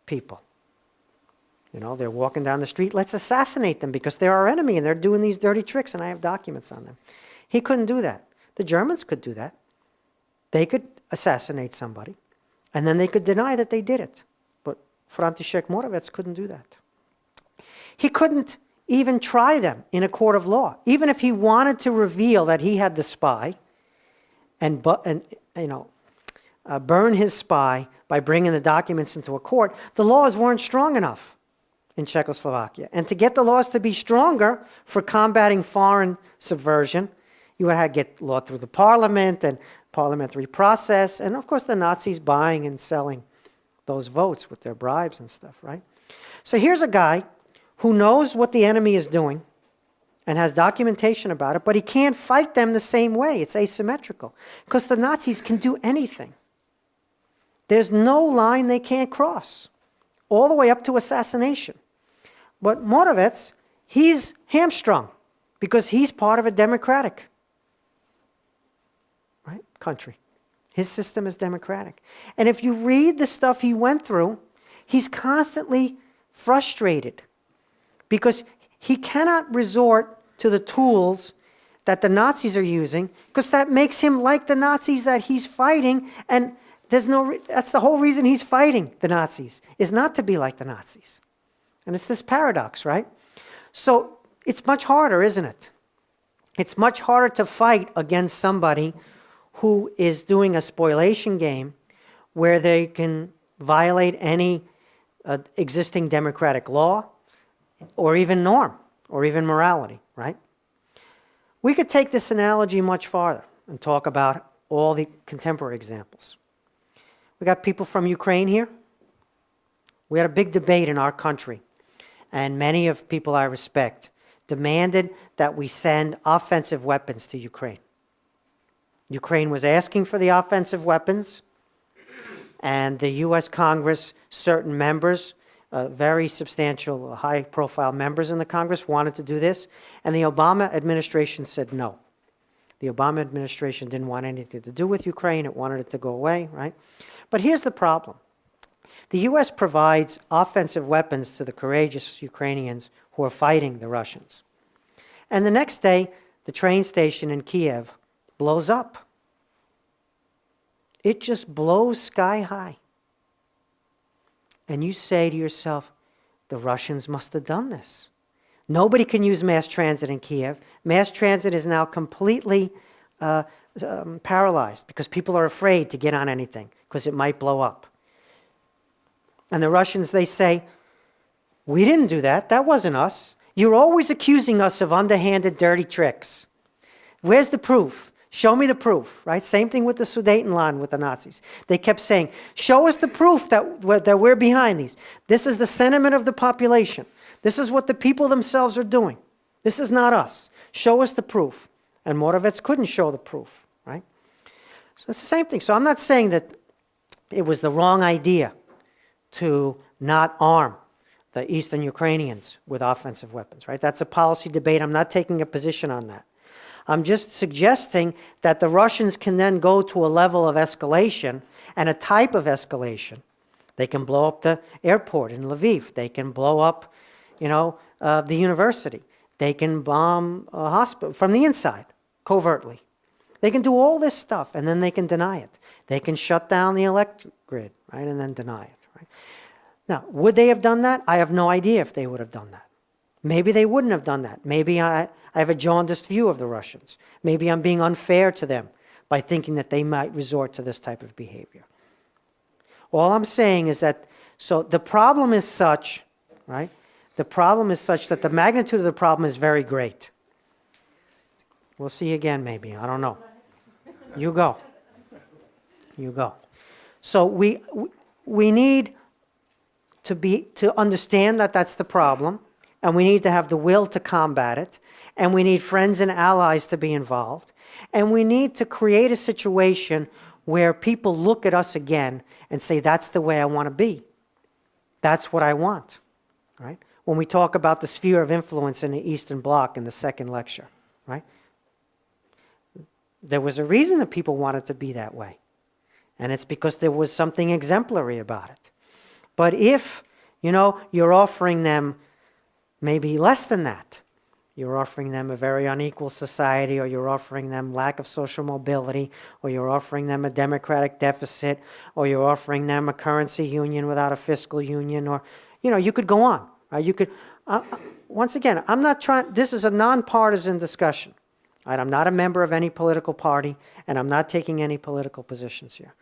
people. You know, they're walking down the street, let's assassinate them because they're our enemy and they're doing these dirty tricks and I have documents on them. He couldn't do that. The Germans could do that. They could assassinate somebody and then they could deny that they did it. But František Moravec couldn't do that. He couldn't even try them in a court of law. Even if he wanted to reveal that he had the spy and burn his spy by bringing the documents into a court, the laws weren't strong enough in Czechoslovakia. And to get the laws to be stronger for combating foreign subversion, you would have to get law through the parliament and parliamentary process, and of course the Nazis buying and selling those votes with their bribes and stuff, right? So here's a guy who knows what the enemy is doing and has documentation about it, but he can't fight them the same way. It's asymmetrical because the Nazis can do anything. There's no line they can't cross, all the way up to assassination. But Moravec, he's hamstrung because he's part of a democratic country. His system is democratic. And if you read the stuff he went through, he's constantly frustrated because he cannot resort to the tools that the Nazis are using because that makes him like the Nazis that he's fighting, and that's the whole reason he's fighting the Nazis, is not to be like the Nazis. And it's this paradox, right? So it's much harder, isn't it? It's much harder to fight against somebody who is doing a spoliation game where they can violate any existing democratic law or even norm or even morality, right? We could take this analogy much farther and talk about all the contemporary examples. We got people from Ukraine here. We had a big debate in our country, and many of people I respect demanded that we send offensive weapons to Ukraine. Ukraine was asking for the offensive weapons, and the U.S. Congress, certain members, very substantial, high-profile members in the Congress wanted to do this, and the Obama administration said no. The Obama administration didn't want anything to do with Ukraine. It wanted it to go away, right? But here's the problem. The U.S. provides offensive weapons to the courageous Ukrainians who are fighting the Russians. And the next day, the train station in Kiev blows up. It just blows sky high. And you say to yourself, the Russians must have done this. Nobody can use mass transit in Kiev. Mass transit is now completely paralyzed because people are afraid to get on anything because it might blow up. And the Russians, they say, we didn't do that. That wasn't us. You're always accusing us of underhanded, dirty tricks. Where's the proof? Show me the proof, right? Same thing with the Sudetenland with the Nazis. They kept saying, show us the proof that we're behind these. This is the sentiment of the population. This is what the people themselves are doing. This is not us. Show us the proof. And Moravec couldn't show the proof, right? So it's the same thing. So I'm not saying that it was the wrong idea to not arm the Eastern Ukrainians with offensive weapons, right? That's a policy debate. I'm not taking a position on that. I'm just suggesting that the Russians can then go to a level of escalation and a type of escalation. They can blow up the airport in Lviv. They can blow up, the university. They can bomb a hospital from the inside, covertly. They can do all this stuff, and then they can deny it. They can shut down the electric grid, right, and then deny it. Right? Now, would they have done that? I have no idea if they would have done that. Maybe they wouldn't have done that. Maybe I have a jaundiced view of the Russians. Maybe I'm being unfair to them by thinking that they might resort to this type of behavior. All I'm saying is that, so the problem is such, right? The problem is such that the magnitude of the problem is very great. We'll see again maybe, I don't know. You go. You go. So we need to understand that that's the problem, and we need to have the will to combat it, and we need friends and allies to be involved, and we need to create a situation where people look at us again and say, that's the way I want to be. That's what I want, right? When we talk about the sphere of influence in the Eastern Bloc in the second lecture, right? There was a reason that people wanted to be that way, and it's because there was something exemplary about it. But if, you're offering them maybe less than that, you're offering them a very unequal society, or you're offering them lack of social mobility, or you're offering them a democratic deficit, or you're offering them a currency union without a fiscal union, or, you could go on. Right? You could, once again, I'm not trying, this is a nonpartisan discussion. Right? I'm not a member of any political party, and I'm not taking any political positions here.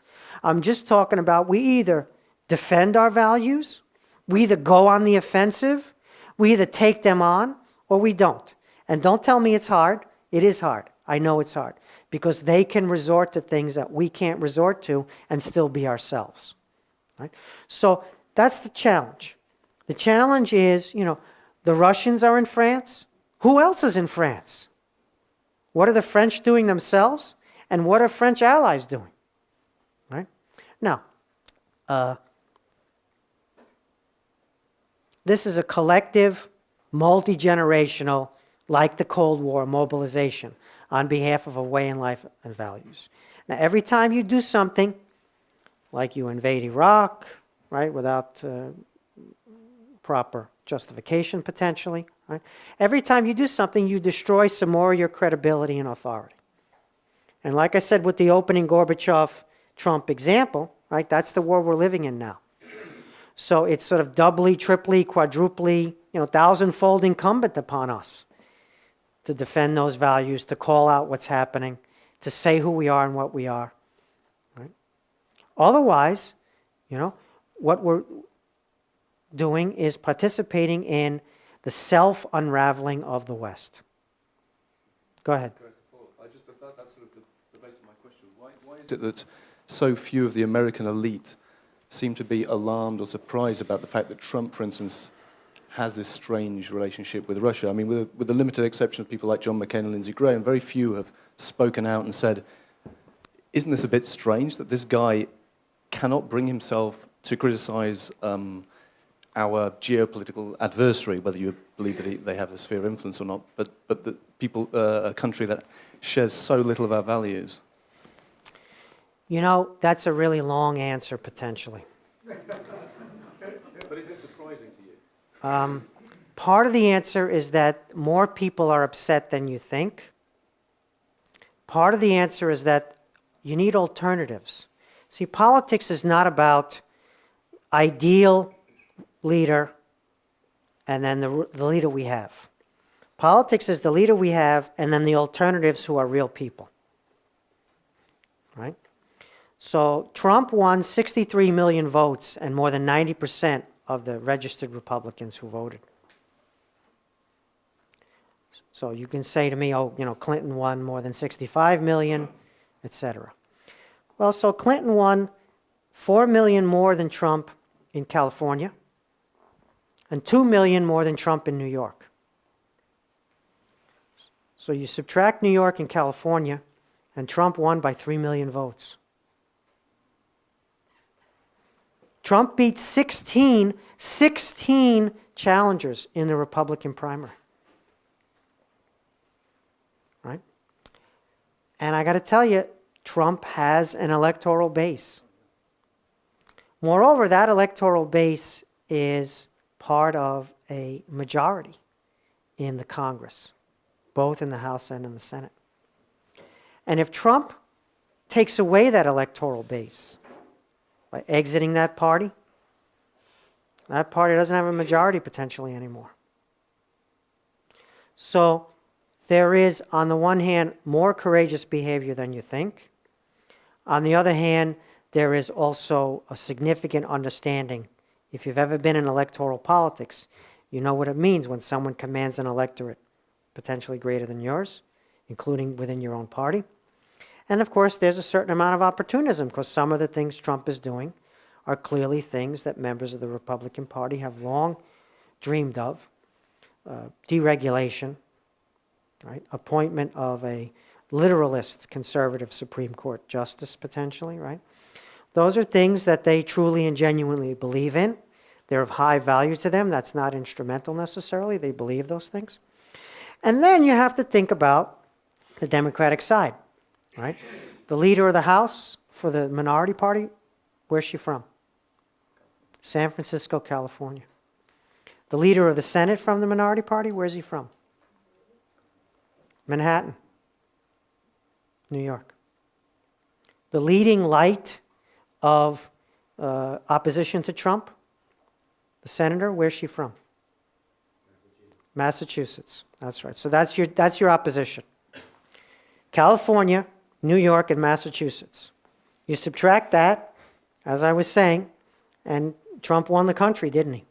I'm just talking about we either defend our values, we either go on the offensive, we either take them on, or we don't. And don't tell me it's hard. It is hard. I know it's hard. Because they can resort to things that we can't resort to and still be ourselves. Right? So that's the challenge. The challenge is, the Russians are in France. Who else is in France? What are the French doing themselves? And what are French allies doing? Right? Now, this is a collective, multi-generational, like the Cold War, mobilization on behalf of a way in life and values. Now, every time you do something, like you invade Iraq, right, without proper justification potentially, right? Every time you do something, you destroy some more of your credibility and authority. And like I said with the opening Gorbachev-Trump example, right, that's the world we're living in now. So it's sort of doubly, triply, quadruply, thousandfold incumbent upon us to defend those values, to call out what's happening, to say who we are and what we are. Right? Otherwise, what we're doing is participating in the self-unraveling of the West. Go ahead. That's sort of the base of my question. Why is it that so few of the American elite seem to be alarmed or surprised about the fact that Trump, for instance, has this strange relationship with Russia? I mean, with the limited exception of people like John McCain and Lindsey Graham, very few have spoken out and said, isn't this a bit strange that this guy cannot bring himself to criticize our geopolitical adversary, whether you believe that they have a sphere of influence or not, but the people, a country that shares so little of our values? That's a really long answer, potentially. But is it surprising to you? Part of the answer is that more people are upset than you think. Part of the answer is that you need alternatives. See, politics is not about ideal leader and then the leader we have. Politics is the leader we have and then the alternatives who are real people. Right? So Trump won 63 million votes and more than 90% of the registered Republicans who voted. So you can say to me, Clinton won more than 65 million, etc. Well, so Clinton won 4 million more than Trump in California and 2 million more than Trump in New York. So you subtract New York and California, and Trump won by 3 million votes. Trump beat 16 challengers in the Republican primary. Right? And I got to tell you, Trump has an electoral base. Moreover, that electoral base is part of a majority in the Congress, both in the House and in the Senate. And if Trump takes away that electoral base by exiting that party doesn't have a majority potentially anymore. So there is, on the one hand, more courageous behavior than you think, On the other hand, there is also a significant understanding. If you've ever been in electoral politics, you know what it means when someone commands an electorate potentially greater than yours, including within your own party. And of course, there's a certain amount of opportunism, because some of the things Trump is doing are clearly things that members of the Republican Party have long dreamed of. Deregulation, right? Appointment of a literalist conservative Supreme Court justice, potentially, right? Those are things that they truly and genuinely believe in. They're of high value to them. That's not instrumental necessarily. They believe those things. And then you have to think about the Democratic side, right? The leader of the House for the minority party, where's she from? San Francisco, California. The leader of the Senate from the minority party, where's he from? Manhattan, New York. The leading light of opposition to Trump, the senator, where's she from? Massachusetts. That's right. So that's your opposition. California, New York, and Massachusetts. You subtract that, as I was saying, and Trump won the country, didn't he?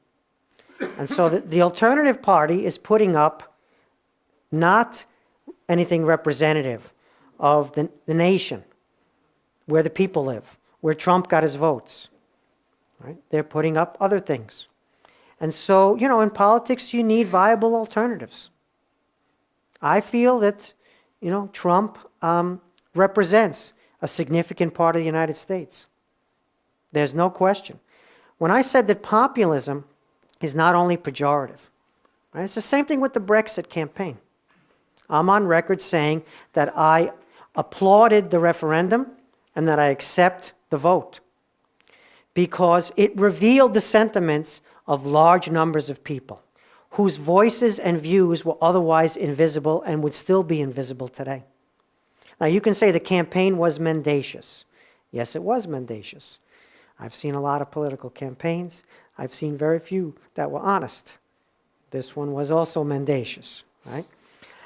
And so the alternative party is putting up not anything representative of the nation, where the people live, where Trump got his votes. Right? They're putting up other things. And so, in politics, you need viable alternatives. I feel that, Trump represents a significant part of the United States. There's no question. When I said that populism is not only pejorative, right? It's the same thing with the Brexit campaign. I'm on record saying that I applauded the referendum and that I accept the vote because it revealed the sentiments of large numbers of people whose voices and views were otherwise invisible and would still be invisible today. Now, you can say the campaign was mendacious. Yes, it was mendacious. I've seen a lot of political campaigns. I've seen very few that were honest. This one was also mendacious, right?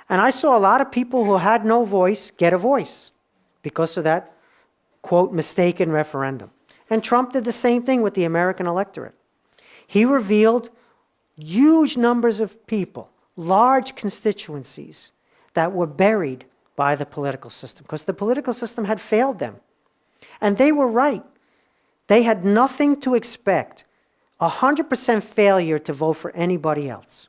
And I saw a lot of people who had no voice get a voice because of that, quote, mistaken referendum. And Trump did the same thing with the American electorate. He revealed huge numbers of people, large constituencies that were buried by the political system because the political system had failed them. And they were right. They had nothing to expect, 100% failure to vote for anybody else.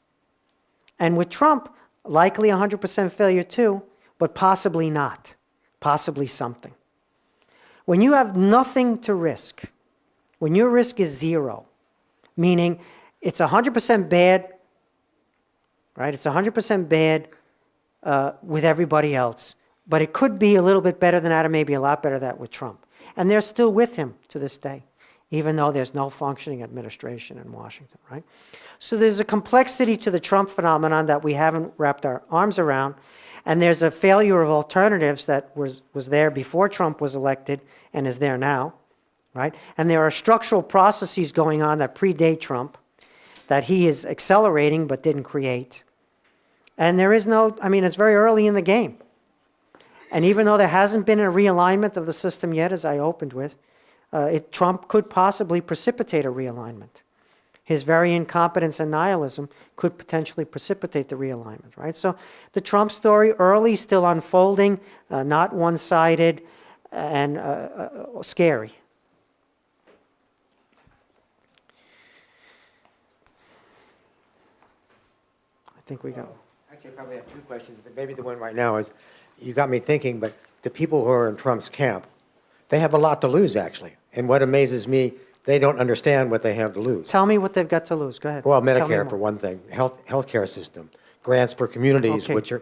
And with Trump, likely 100% failure too, but possibly not, possibly something. When you have nothing to risk, when your risk is zero, meaning it's 100% bad, right? It's 100% bad with everybody else, but it could be a little bit better than that or maybe a lot better than that with Trump. And they're still with him to this day, even though there's no functioning administration in Washington, right? So there's a complexity to the Trump phenomenon that we haven't wrapped our arms around, and there's a failure of alternatives that was there before Trump was elected and is there now, right? And there are structural processes going on that predate Trump that he is accelerating but didn't create. And there is no, it's very early in the game. And even though there hasn't been a realignment of the system yet, as I opened with, Trump could possibly precipitate a realignment. His very incompetence and nihilism could potentially precipitate the realignment, right? So the Trump story, early, still unfolding, not one-sided, and scary. I think we got... Actually, I probably have two questions, but maybe the one right now is, you got me thinking, but the people who are in Trump's camp, they have a lot to lose, actually. And what amazes me, they don't understand what they have to lose. Tell me what they've got to lose. Go ahead. Well, Medicare, for one thing, healthcare system, grants for communities, Okay. which are,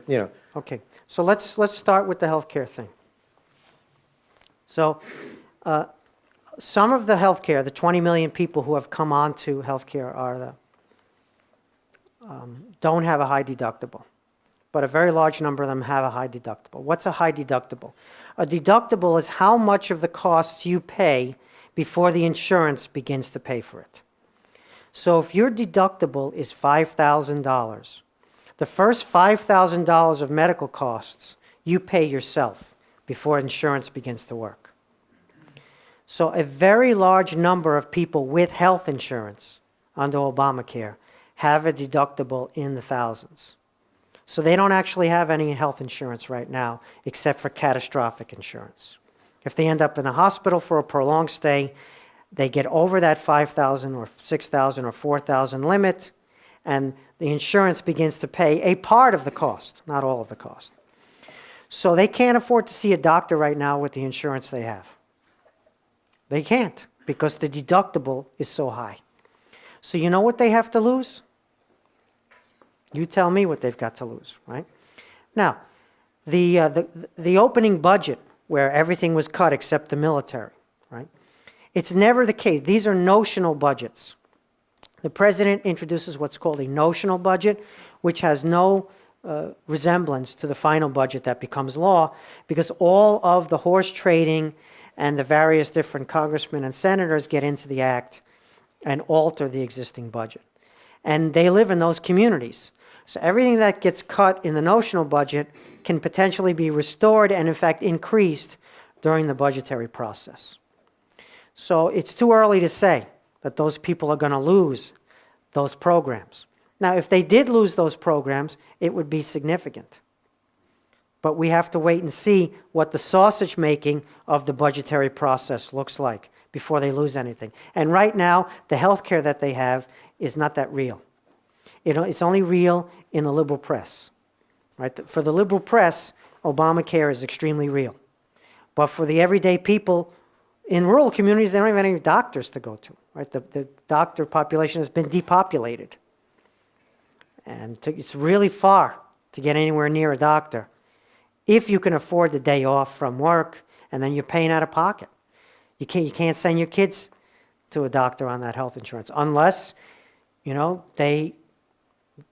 Okay, so let's start with the healthcare thing. So some of the healthcare, the 20 million people who have come onto healthcare don't have a high deductible, but a very large number of them have a high deductible. What's a high deductible? A deductible is how much of the costs you pay before the insurance begins to pay for it. So if your deductible is $5,000, the first $5,000 of medical costs you pay yourself before insurance begins to work. So a very large number of people with health insurance under Obamacare have a deductible in the thousands. So they don't actually have any health insurance right now except for catastrophic insurance. If they end up in the hospital for a prolonged stay, they get over that 5,000 or 6,000 or 4,000 limit, and the insurance begins to pay a part of the cost, not all of the cost. So they can't afford to see a doctor right now with the insurance they have. They can't, because the deductible is so high. So you know what they have to lose? You tell me what they've got to lose, right? Now, the opening budget, where everything was cut except the military, right? It's never the case. These are notional budgets. The president introduces what's called a notional budget, which has no resemblance to the final budget that becomes law, because all of the horse trading and the various different congressmen and senators get into the act and alter the existing budget. And they live in those communities. So everything that gets cut in the notional budget can potentially be restored and, in fact, increased during the budgetary process. So it's too early to say that those people are going to lose those programs. Now, if they did lose those programs, it would be significant. But we have to wait and see what the sausage making of the budgetary process looks like before they lose anything. And right now, the health care that they have is not that real. It's only real in the liberal press. Right? For the liberal press, Obamacare is extremely real. But for the everyday people in rural communities, they don't have any doctors to go to. Right? The doctor population has been depopulated. And it's really far to get anywhere near a doctor if you can afford the day off from work and then you're paying out of pocket. You can't send your kids to a doctor on that health insurance unless, they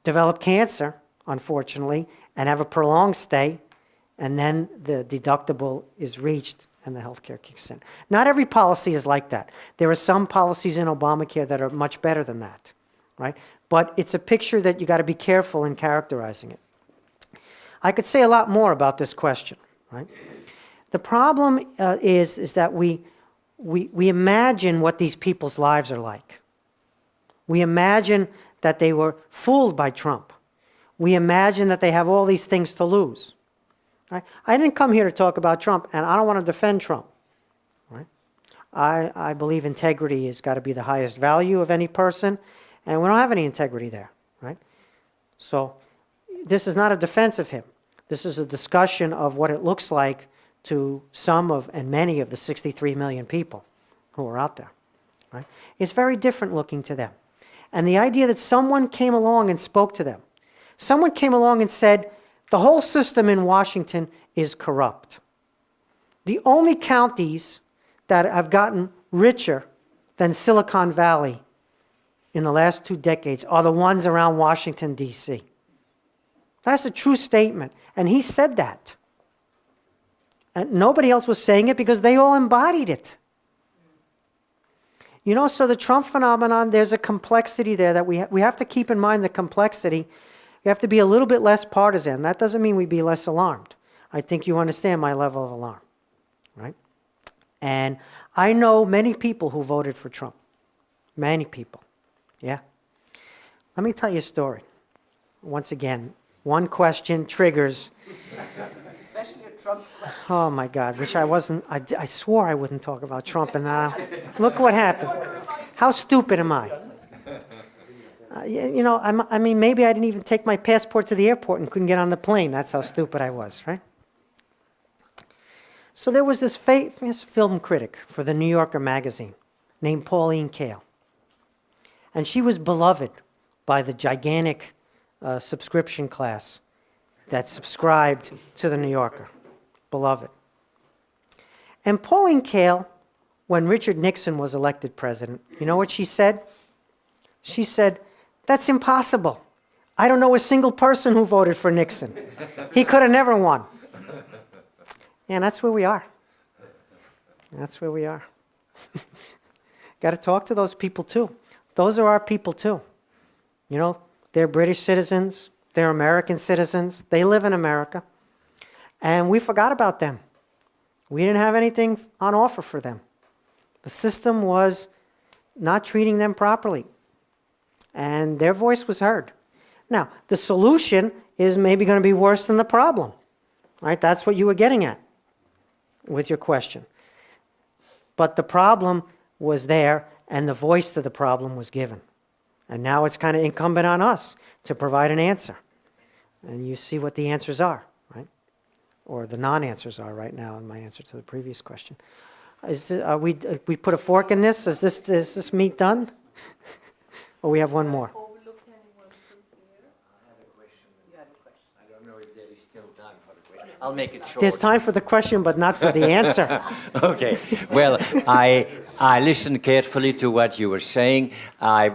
develop cancer, unfortunately, and have a prolonged stay, and then the deductible is reached and the health care kicks in. Not every policy is like that. There are some policies in Obamacare that are much better than that, right? But it's a picture that you got to be careful in characterizing it. I could say a lot more about this question, right? The problem is that we imagine what these people's lives are like. We imagine that they were fooled by Trump. We imagine that they have all these things to lose. Right? I didn't come here to talk about Trump, and I don't want to defend Trump. Right? I believe integrity has got to be the highest value of any person, and we don't have any integrity there. Right? So this is not a defense of him. This is a discussion of what it looks like to some of and many of the 63 million people who are out there. Right? It's very different looking to them. And the idea that someone came along and spoke to them, someone came along and said, the whole system in Washington is corrupt. The only counties that have gotten richer than Silicon Valley in the last 2 decades are the ones around Washington, D.C. That's a true statement. And he said that. And nobody else was saying it because they all embodied it. So the Trump phenomenon, there's a complexity there that we have to keep in mind, the complexity. You have to be a little bit less partisan. That doesn't mean we be less alarmed. I think you understand my level of alarm, right? And I know many people who voted for Trump. Many people, yeah. Let me tell you a story. Once again, one question triggers. Especially a Trump question. Oh my God, which I swore I wouldn't talk about Trump, and look what happened. How stupid am I? I mean, maybe I didn't even take my passport to the airport and couldn't get on the plane. That's how stupid I was, right? So there was this famous film critic for the New Yorker magazine named Pauline Kael. And she was beloved by the gigantic subscription class that subscribed to the New Yorker. Beloved. And Pauline Kael, when Richard Nixon was elected president, you know what she said? She said, "That's impossible. I don't know a single person who voted for Nixon. He could have never won." And that's where we are. That's where we are. Got to talk to those people too. Those are our people too. They're British citizens. They're American citizens. They live in America. And we forgot about them. We didn't have anything on offer for them. The system was not treating them properly, and their voice was heard. Now, the solution is maybe going to be worse than the problem, right? That's what you were getting at with your question. But the problem was there, and the voice to the problem was given. And now it's kind of incumbent on us to provide an answer. And you see what the answers are, right? Or the non-answers are right now in my answer to the previous question. We put a fork in this? Is this meat done? Or we have one more? I'll make it short. There's time for the question, but not for the answer. Okay. Well, I listened carefully to what you were saying. I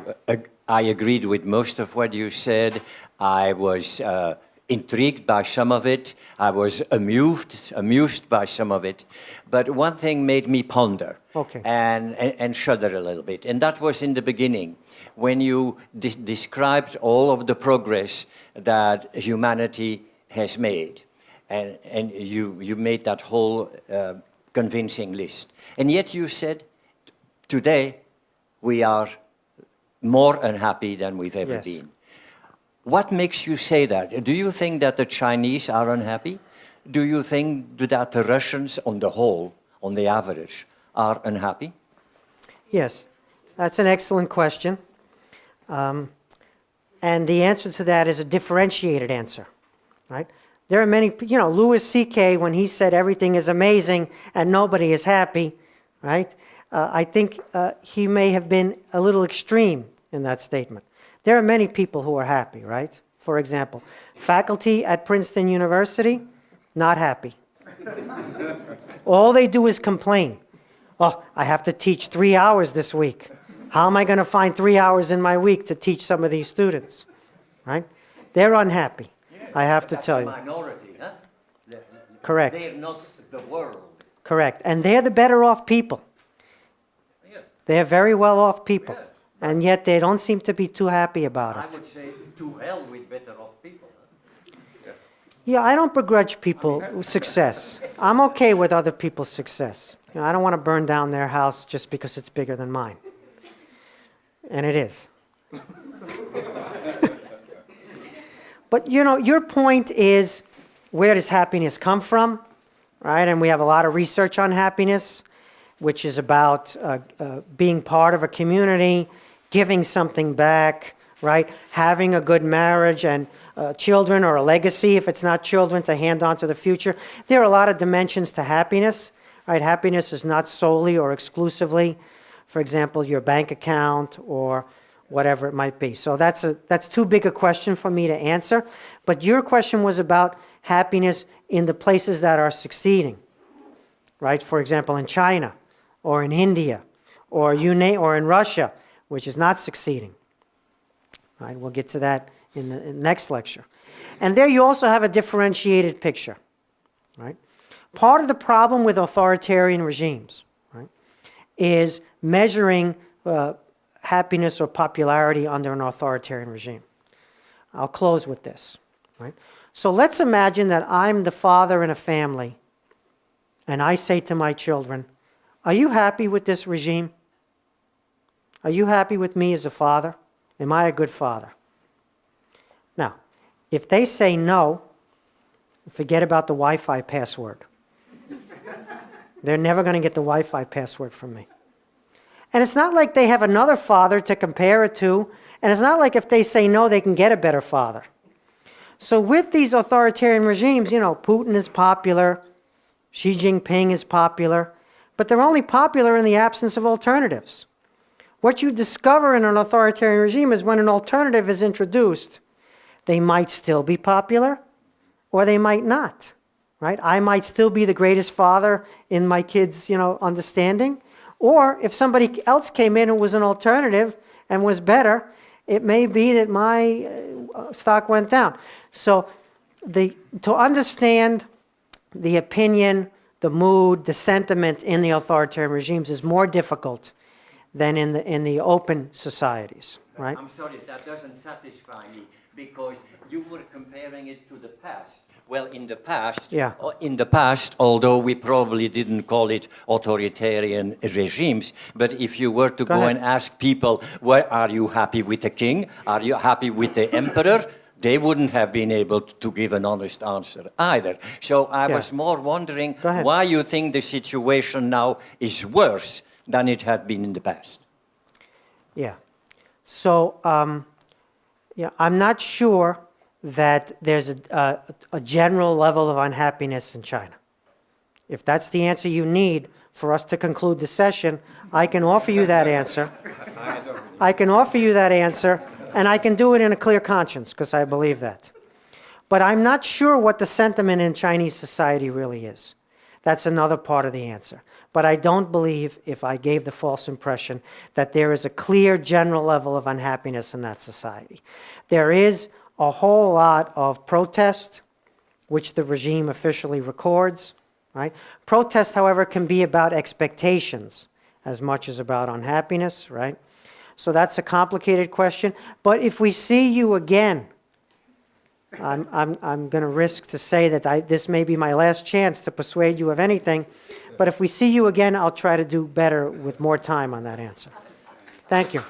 agreed with most of what you said. I was intrigued by some of it. I was amused by some of it. But one thing made me ponder and shudder a little bit. And that was in the beginning, when you described all of the progress that humanity has made. And you made that whole convincing list. And yet you said, today we are more unhappy than we've ever been. What makes you say that? Do you think that the Chinese are unhappy? Do you think that the Russians on the whole, on the average, are unhappy? Yes, that's an excellent question. And the answer to that is a differentiated answer, right? There are many, Louis C.K., when he said everything is amazing and nobody is happy, right? I think he may have been a little extreme in that statement. There are many people who are happy, right? For example, faculty at Princeton University, not happy. All they do is complain. Oh, I have to teach 3 hours this week. How am I going to find 3 hours in my week to teach some of these students, right? They're unhappy. I have to tell you. That's a minority, huh? Correct. They're not the world. Correct. And they're the better off people. Yeah. They're very well off people. Yeah. And yet they don't seem to be too happy about I it. would say to hell with better off people. Huh? Yeah, I don't begrudge people success. I'm okay with other people's success. I don't want to burn down their house just because it's bigger than mine. And it is. But, your point is, where does happiness come from, right? And we have a lot of research on happiness, which is about being part of a community, giving something back, right? Having a good marriage and children, or a legacy, if it's not children, to hand on to the future. There are a lot of dimensions to happiness, right? Happiness is not solely or exclusively, for example, your bank account or whatever it might be. So that's too big a question for me to answer. But your question was about happiness in the places that are succeeding, right? For example, in China, or in India, or in Russia, which is not succeeding. Right? We'll get to that in the next lecture. And there you also have a differentiated picture, right? Part of the problem with authoritarian regimes, right, is measuring happiness or popularity under an authoritarian regime. I'll close with this, right? So let's imagine that I'm the father in a family, and I say to my children, are you happy with this regime? Are you happy with me as a father? Am I a good father? Now, if they say no, forget about the Wi-Fi password. They're never going to get the Wi-Fi password from me. And it's not like they have another father to compare it to, and it's not like if they say no, they can get a better father. So with these authoritarian regimes, Putin is popular, Xi Jinping is popular, but they're only popular in the absence of alternatives. What you discover in an authoritarian regime is when an alternative is introduced, they might still be popular, or they might not, right? I might still be the greatest father in my kids', understanding, or if somebody else came in who was an alternative and was better, it may be that my stock went down. So to understand the opinion, the mood, the sentiment in the authoritarian regimes is more difficult than in the open societies. right? I'm sorry, that doesn't satisfy me because you were comparing it to the past. Well, in the past, Yeah. Although we probably didn't call it authoritarian regimes, but if you were to Go go ahead. and ask people, well, are you happy with the king? Are you happy with the emperor? They wouldn't have been able to give an honest answer either. So I Yeah. was more wondering Go ahead. why you think the situation now is worse than it had been in the past. Yeah. So, yeah, I'm not sure that there's a general level of unhappiness in China. If that's the answer you need for us to conclude the session, I can offer you that answer. I can offer you that answer, and I can do it in a clear conscience, because I believe that. But I'm not sure what the sentiment in Chinese society really is. That's another part of the answer. But I don't believe, if I gave the false impression, that there is a clear general level of unhappiness in that society. There is a whole lot of protest, which the regime officially records, right? Protest, however, can be about expectations as much as about unhappiness, right? So that's a complicated question. But if we see you again, I'm going to risk to say that this may be my last chance to persuade you of anything. But if we see you again, I'll try to do better with more time on that answer. Thank you.